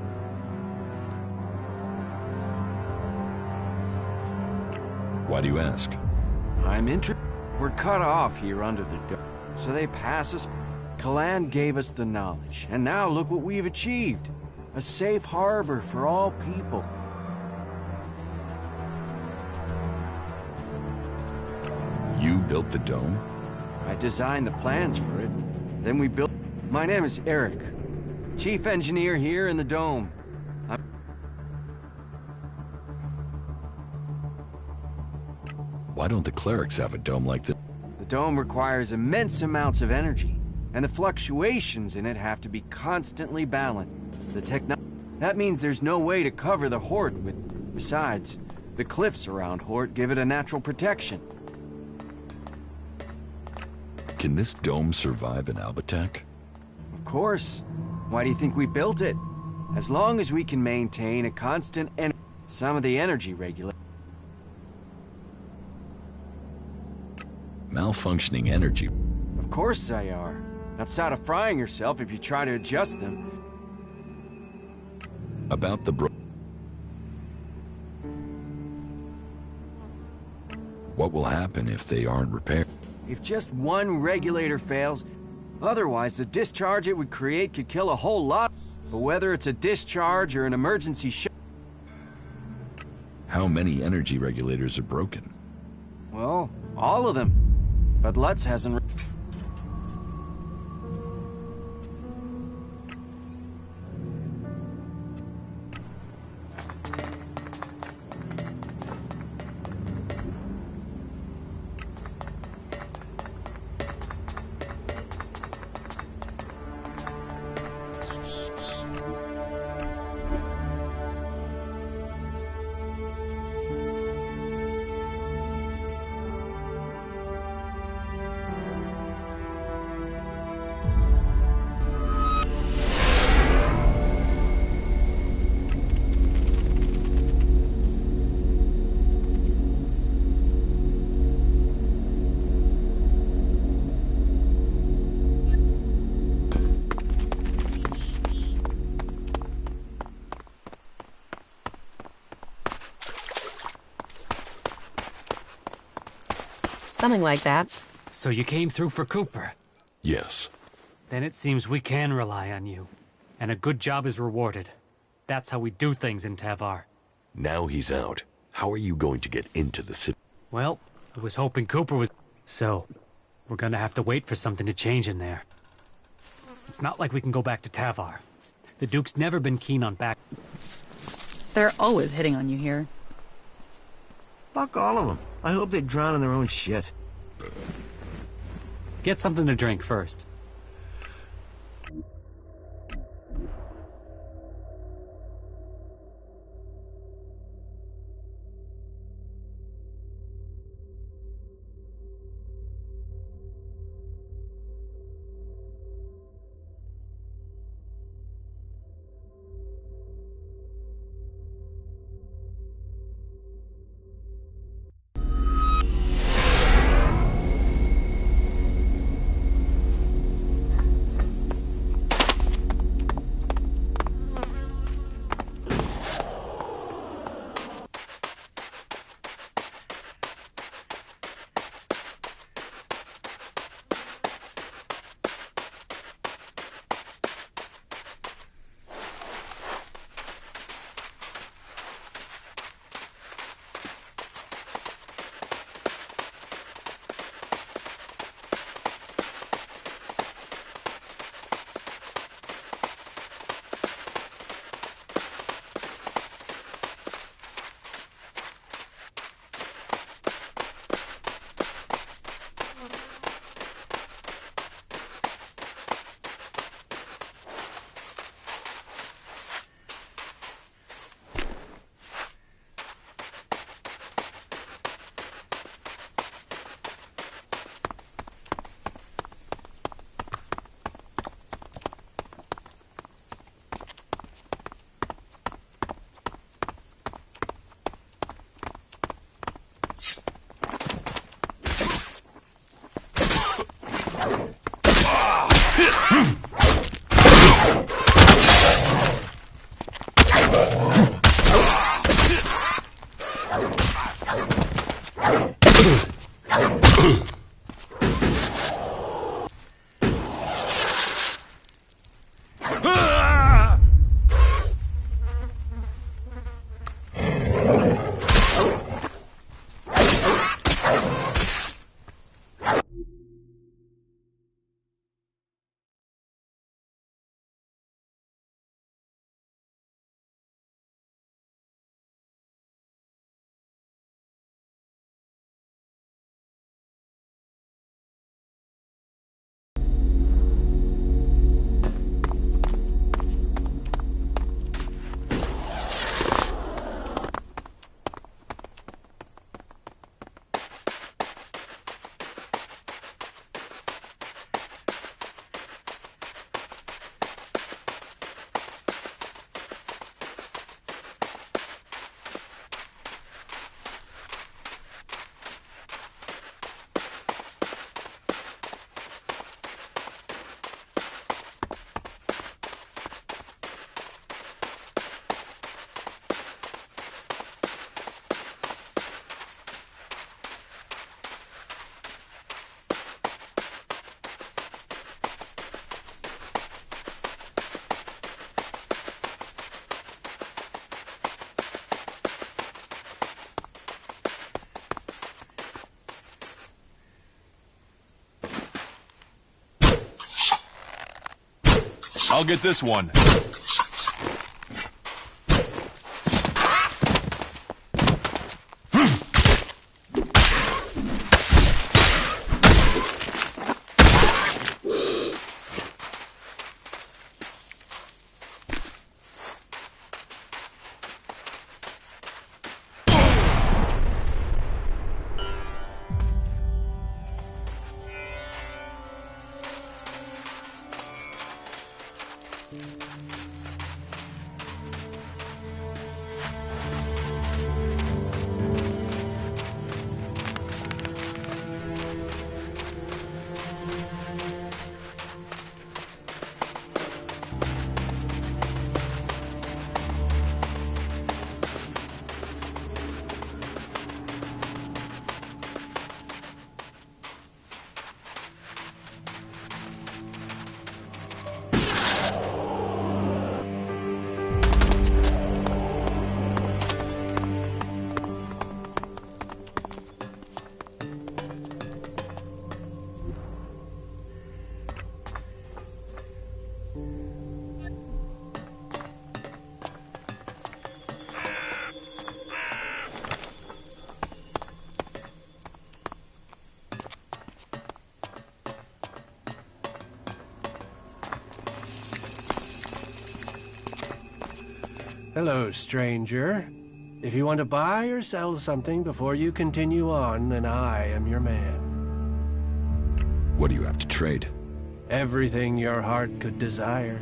Why do you ask? I'm interested. We're cut off here under the dome, so they pass us. Kalan gave us the knowledge, and now look what we've achieved. A safe harbor for all people. You built the dome? I designed the plans for it. Then we built... My name is Eric. Chief engineer here in the dome. Why don't the clerics have a dome like this? The dome requires immense amounts of energy, and the fluctuations in it have to be constantly balanced. That means there's no way to cover the Hort with... Besides, the cliffs around Hort give it a natural protection. Can this dome survive an alb attack? Of course. Why do you think we built it? As long as we can maintain a constant some of the energy regulation. Malfunctioning energy. Of course they are. Outside of frying yourself if you try to adjust them. About the What will happen if they aren't repaired? If just one regulator fails, otherwise the discharge it would create could kill a whole lot. But whether it's a discharge or an emergency shut... How many energy regulators are broken? Well, all of them. But Lutz hasn't... Something like that. So you came through for Cooper? Yes. Then it seems we can rely on you. And a good job is rewarded. That's how we do things in Tavar. Now he's out. How are you going to get into the city? Well, I was hoping Cooper was... So, we're gonna have to wait for something to change in there. It's not like we can go back to Tavar. The Duke's never been keen on back... They're always hitting on you here. Fuck all of them. I hope they drown in their own shit. Get something to drink first. I'll get this one. Hello, stranger. If you want to buy or sell something before you continue on, then I am your man. What do you have to trade? Everything your heart could desire.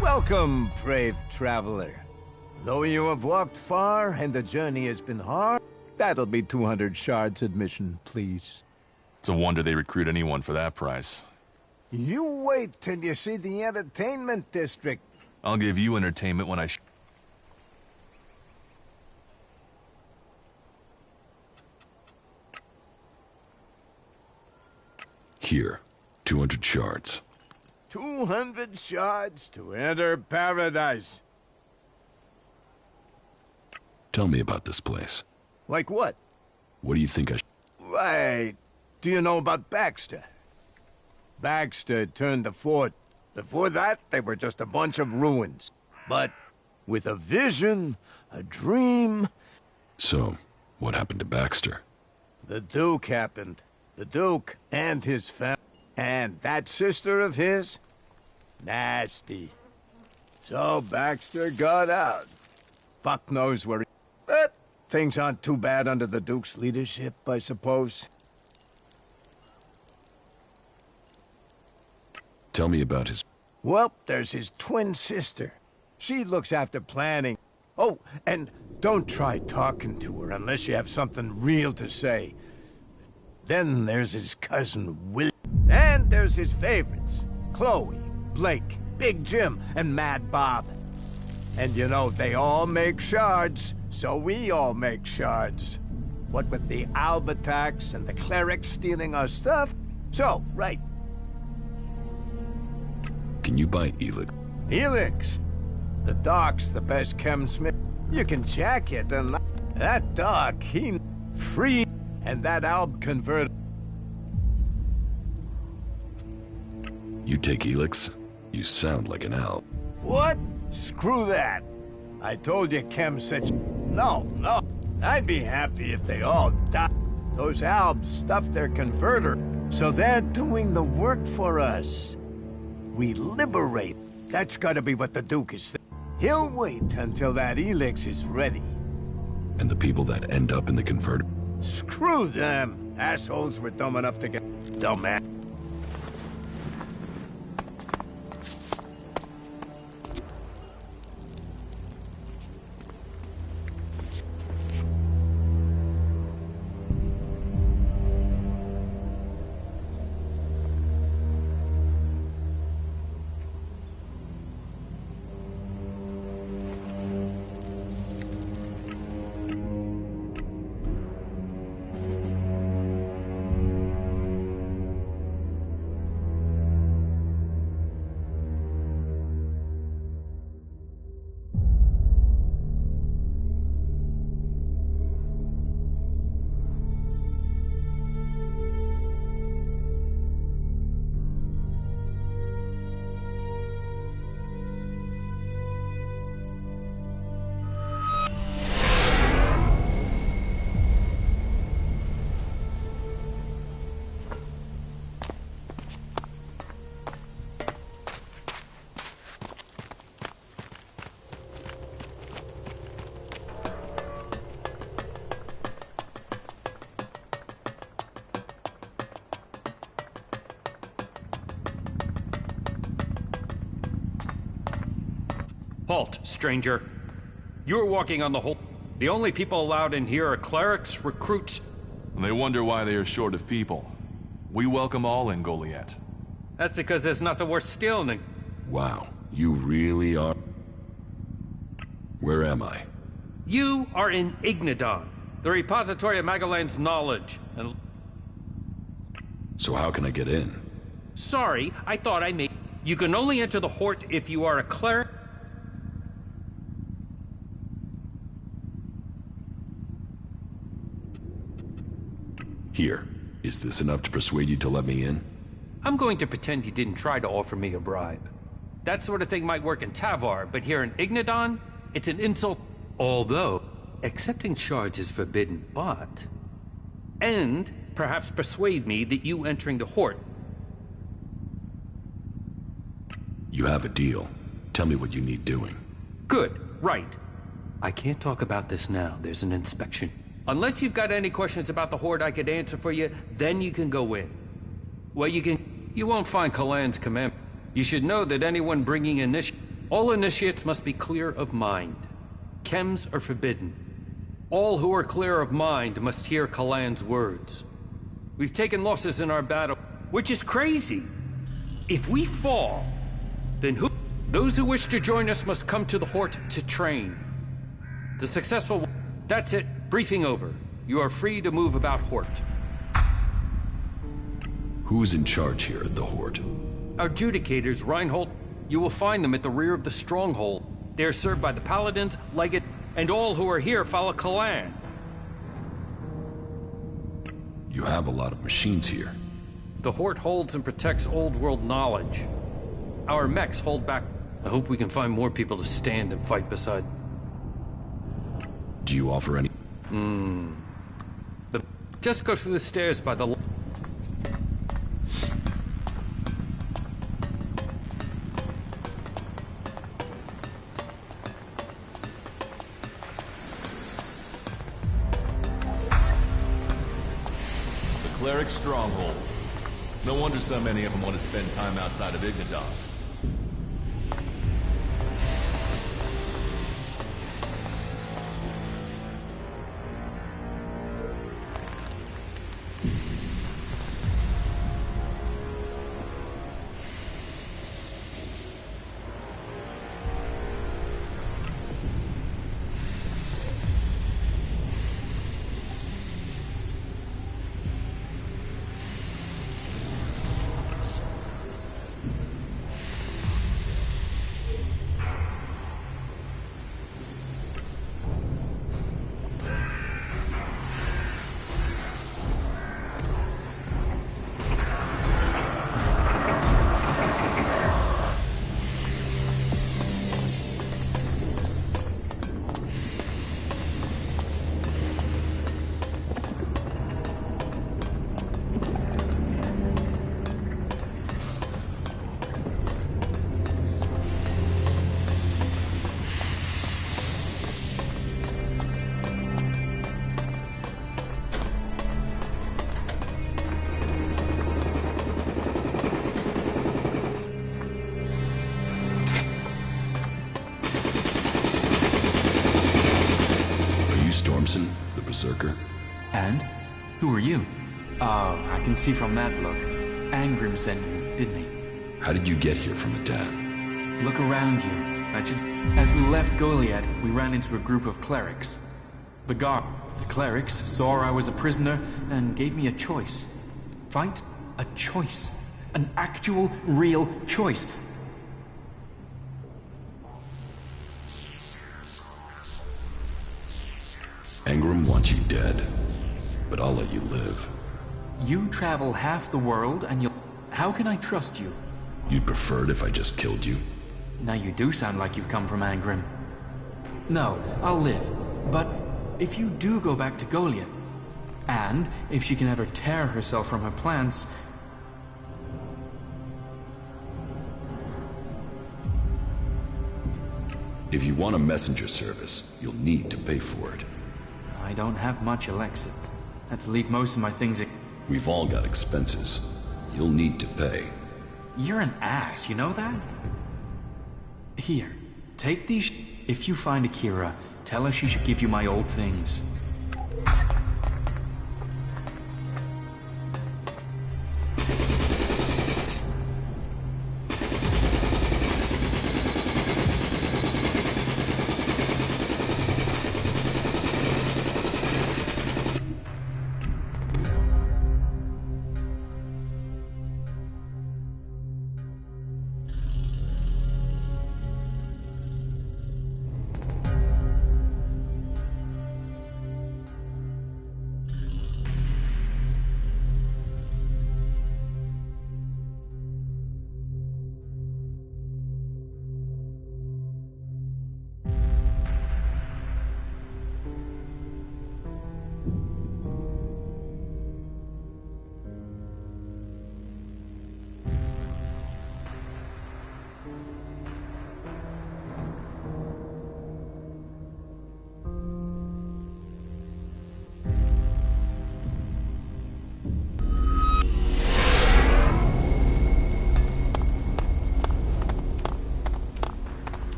Welcome, brave traveler. Though you have walked far and the journey has been hard, that'll be 200 shards admission, please. It's a wonder they recruit anyone for that price. You wait till you see the entertainment district. I'll give you entertainment when I Here, 200 shards. 200 shards to enter paradise. Tell me about this place. Like what? What do you think I Right. Do you know about Baxter? Baxter turned the fort. Before that, they were just a bunch of ruins. But with a vision, a dream... So, what happened to Baxter? The Duke happened. The Duke and his family. And that sister of his? Nasty. So Baxter got out. Fuck knows where he... But things aren't too bad under the Duke's leadership, I suppose. Tell me about his... Well, there's his twin sister. She looks after planning. Oh, and don't try talking to her unless you have something real to say. Then there's his cousin, Will. And there's his favorites. Chloe, Blake, Big Jim, and Mad Bob. And you know, they all make shards, so we all make shards. What with the Alb attacks and the clerics stealing our stuff. So, right. Can you buy Elex? Elex? The Doc's the best chemsmith. You can jack it and... That Doc, he... Free... And that Alb convert... You take Elex? You sound like an Alb. What? Screw that. I told you Chem said... No. I'd be happy if they all died. Those Albs stuffed their converter, so they're doing the work for us. We liberate. That's gotta be what the Duke is thinking. He'll wait until that Elex is ready. And the people that end up in the converter? Screw them. Assholes were dumb enough to get... Dumbass. Halt, stranger. You're walking on the whole... The only people allowed in here are clerics, recruits... They wonder why they are short of people. We welcome all in Goliath. That's because there's nothing worth stealing. Wow, you really are... Where am I? You are in Ignadon, the repository of Magellan's knowledge, and... So how can I get in? Sorry, I thought I made... You can only enter the Hort if you are a cleric... Here, is this enough to persuade you to let me in? I'm going to pretend you didn't try to offer me a bribe. That sort of thing might work in Tavar, but here in Ignadon, it's an insult. Although, accepting shards is forbidden, but... And perhaps persuade me that you entering the Hort... You have a deal. Tell me what you need doing. Good, right. I can't talk about this now. There's an inspection. Unless you've got any questions about the Horde I could answer for you, then you can go in. Well, you won't find Kalan's command. You should know that anyone bringing all initiates must be clear of mind. Chems are forbidden. All who are clear of mind must hear Kalan's words. We've taken losses in our battle, which is crazy. If we fall, then those who wish to join us must come to the Hort to train. The successful... That's it. Briefing over. You are free to move about Hort. Who's in charge here at the Hort? Our adjudicators, Reinhold. You will find them at the rear of the stronghold. They are served by the paladins, legate, and all who are here follow Kalan. You have a lot of machines here. The Hort holds and protects old world knowledge. Our mechs hold back. I hope we can find more people to stand and fight beside. Do you offer any? Just go through the stairs by the... Cleric stronghold. No wonder so many of them want to spend time outside of Ignadon. The Berserker? And? Who are you? Oh, I can see from that look. Angrim sent you, didn't he? How did you get here from Adan? Look around you. As we left Goliath, we ran into a group of clerics. The clerics saw I was a prisoner and gave me a choice. Fight? A choice. An actual, real choice. Angrim wants you dead, but I'll let you live. You travel half the world and you'll... How can I trust you? You'd prefer it if I just killed you? Now you do sound like you've come from Angrim. No, I'll live. But if you do go back to Goliath, and if she can ever tear herself from her plants... If you want a messenger service, you'll need to pay for it. I don't have much, Elex. Had to leave most of my things... We've all got expenses. You'll need to pay. You're an ass, you know that? Here, Take these. If you find Akira, tell her she should give you my old things.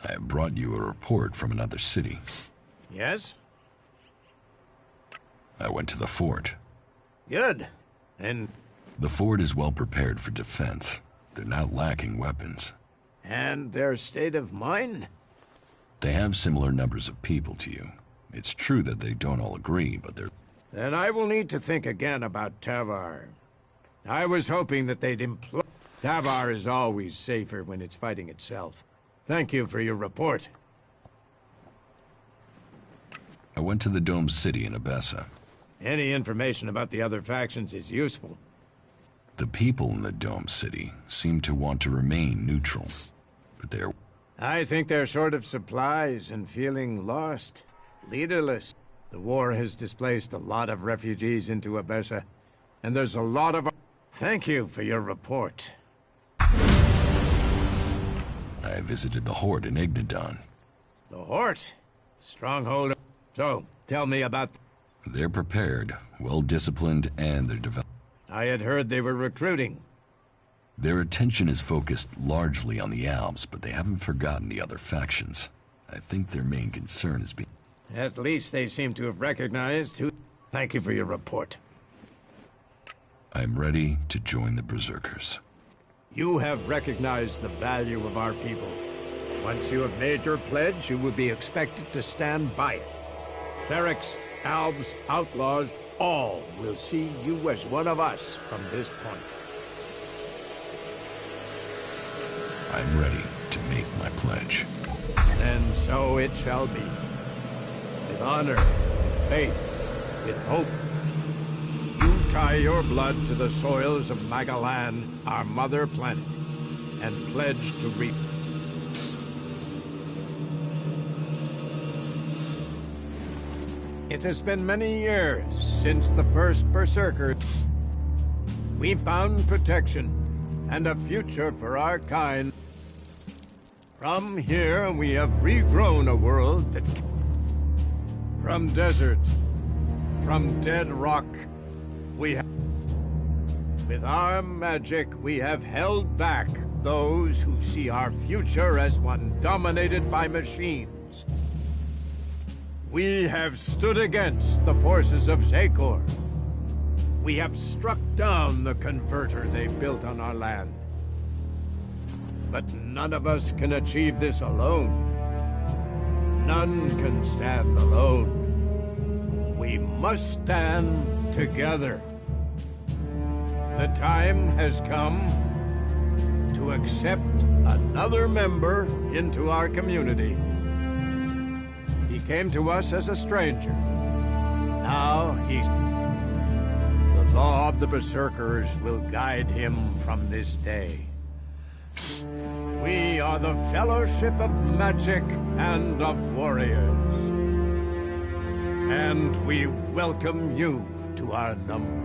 I brought you a report from another city. Yes? I went to the fort. Good. And... The fort is well prepared for defense. They're not lacking weapons. And their state of mind? They have similar numbers of people to you. It's true that they don't all agree, but they're... Then I will need to think again about Tavar. I was hoping that they'd employ... Tavar is always safer when it's fighting itself. Thank you for your report. I went to the Dome City in Abessa. Any information about the other factions is useful. The people in the Dome City seem to want to remain neutral, but they're... I think they're short of supplies and feeling lost, leaderless. The war has displaced a lot of refugees into Abessa, and there's a lot of... Thank you for your report. I visited the Horde in Ignadon. The Horde? Stronghold. So, tell me about... They're prepared, well-disciplined, and they're developed. I had heard they were recruiting. Their attention is focused largely on the Alps, but they haven't forgotten the other factions. I think their main concern is being... At least they seem to have recognized who... Thank you for your report. I'm ready to join the Berserkers. You have recognized the value of our people. Once you have made your pledge, you will be expected to stand by it. Clerics, Albs, outlaws, all will see you as one of us from this point. I'm ready to make my pledge. And so it shall be. With honor, with faith, with hope. You tie your blood to the soils of Magalan, our mother planet, and pledge to reap. It has been many years since the first Berserker. We found protection and a future for our kind. From here, we have regrown a world that... From desert, from dead rock, we have... With our magic, we have held back those who see our future as one dominated by machines. We have stood against the forces of Zekor. We have struck down the converter they built on our land. But none of us can achieve this alone. None can stand alone. We must stand together. The time has come to accept another member into our community. He came to us as a stranger. Now he's... The law of the Berserkers will guide him from this day. We are the Fellowship of Magic and of Warriors. And we welcome you to our number.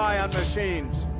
spy on machines.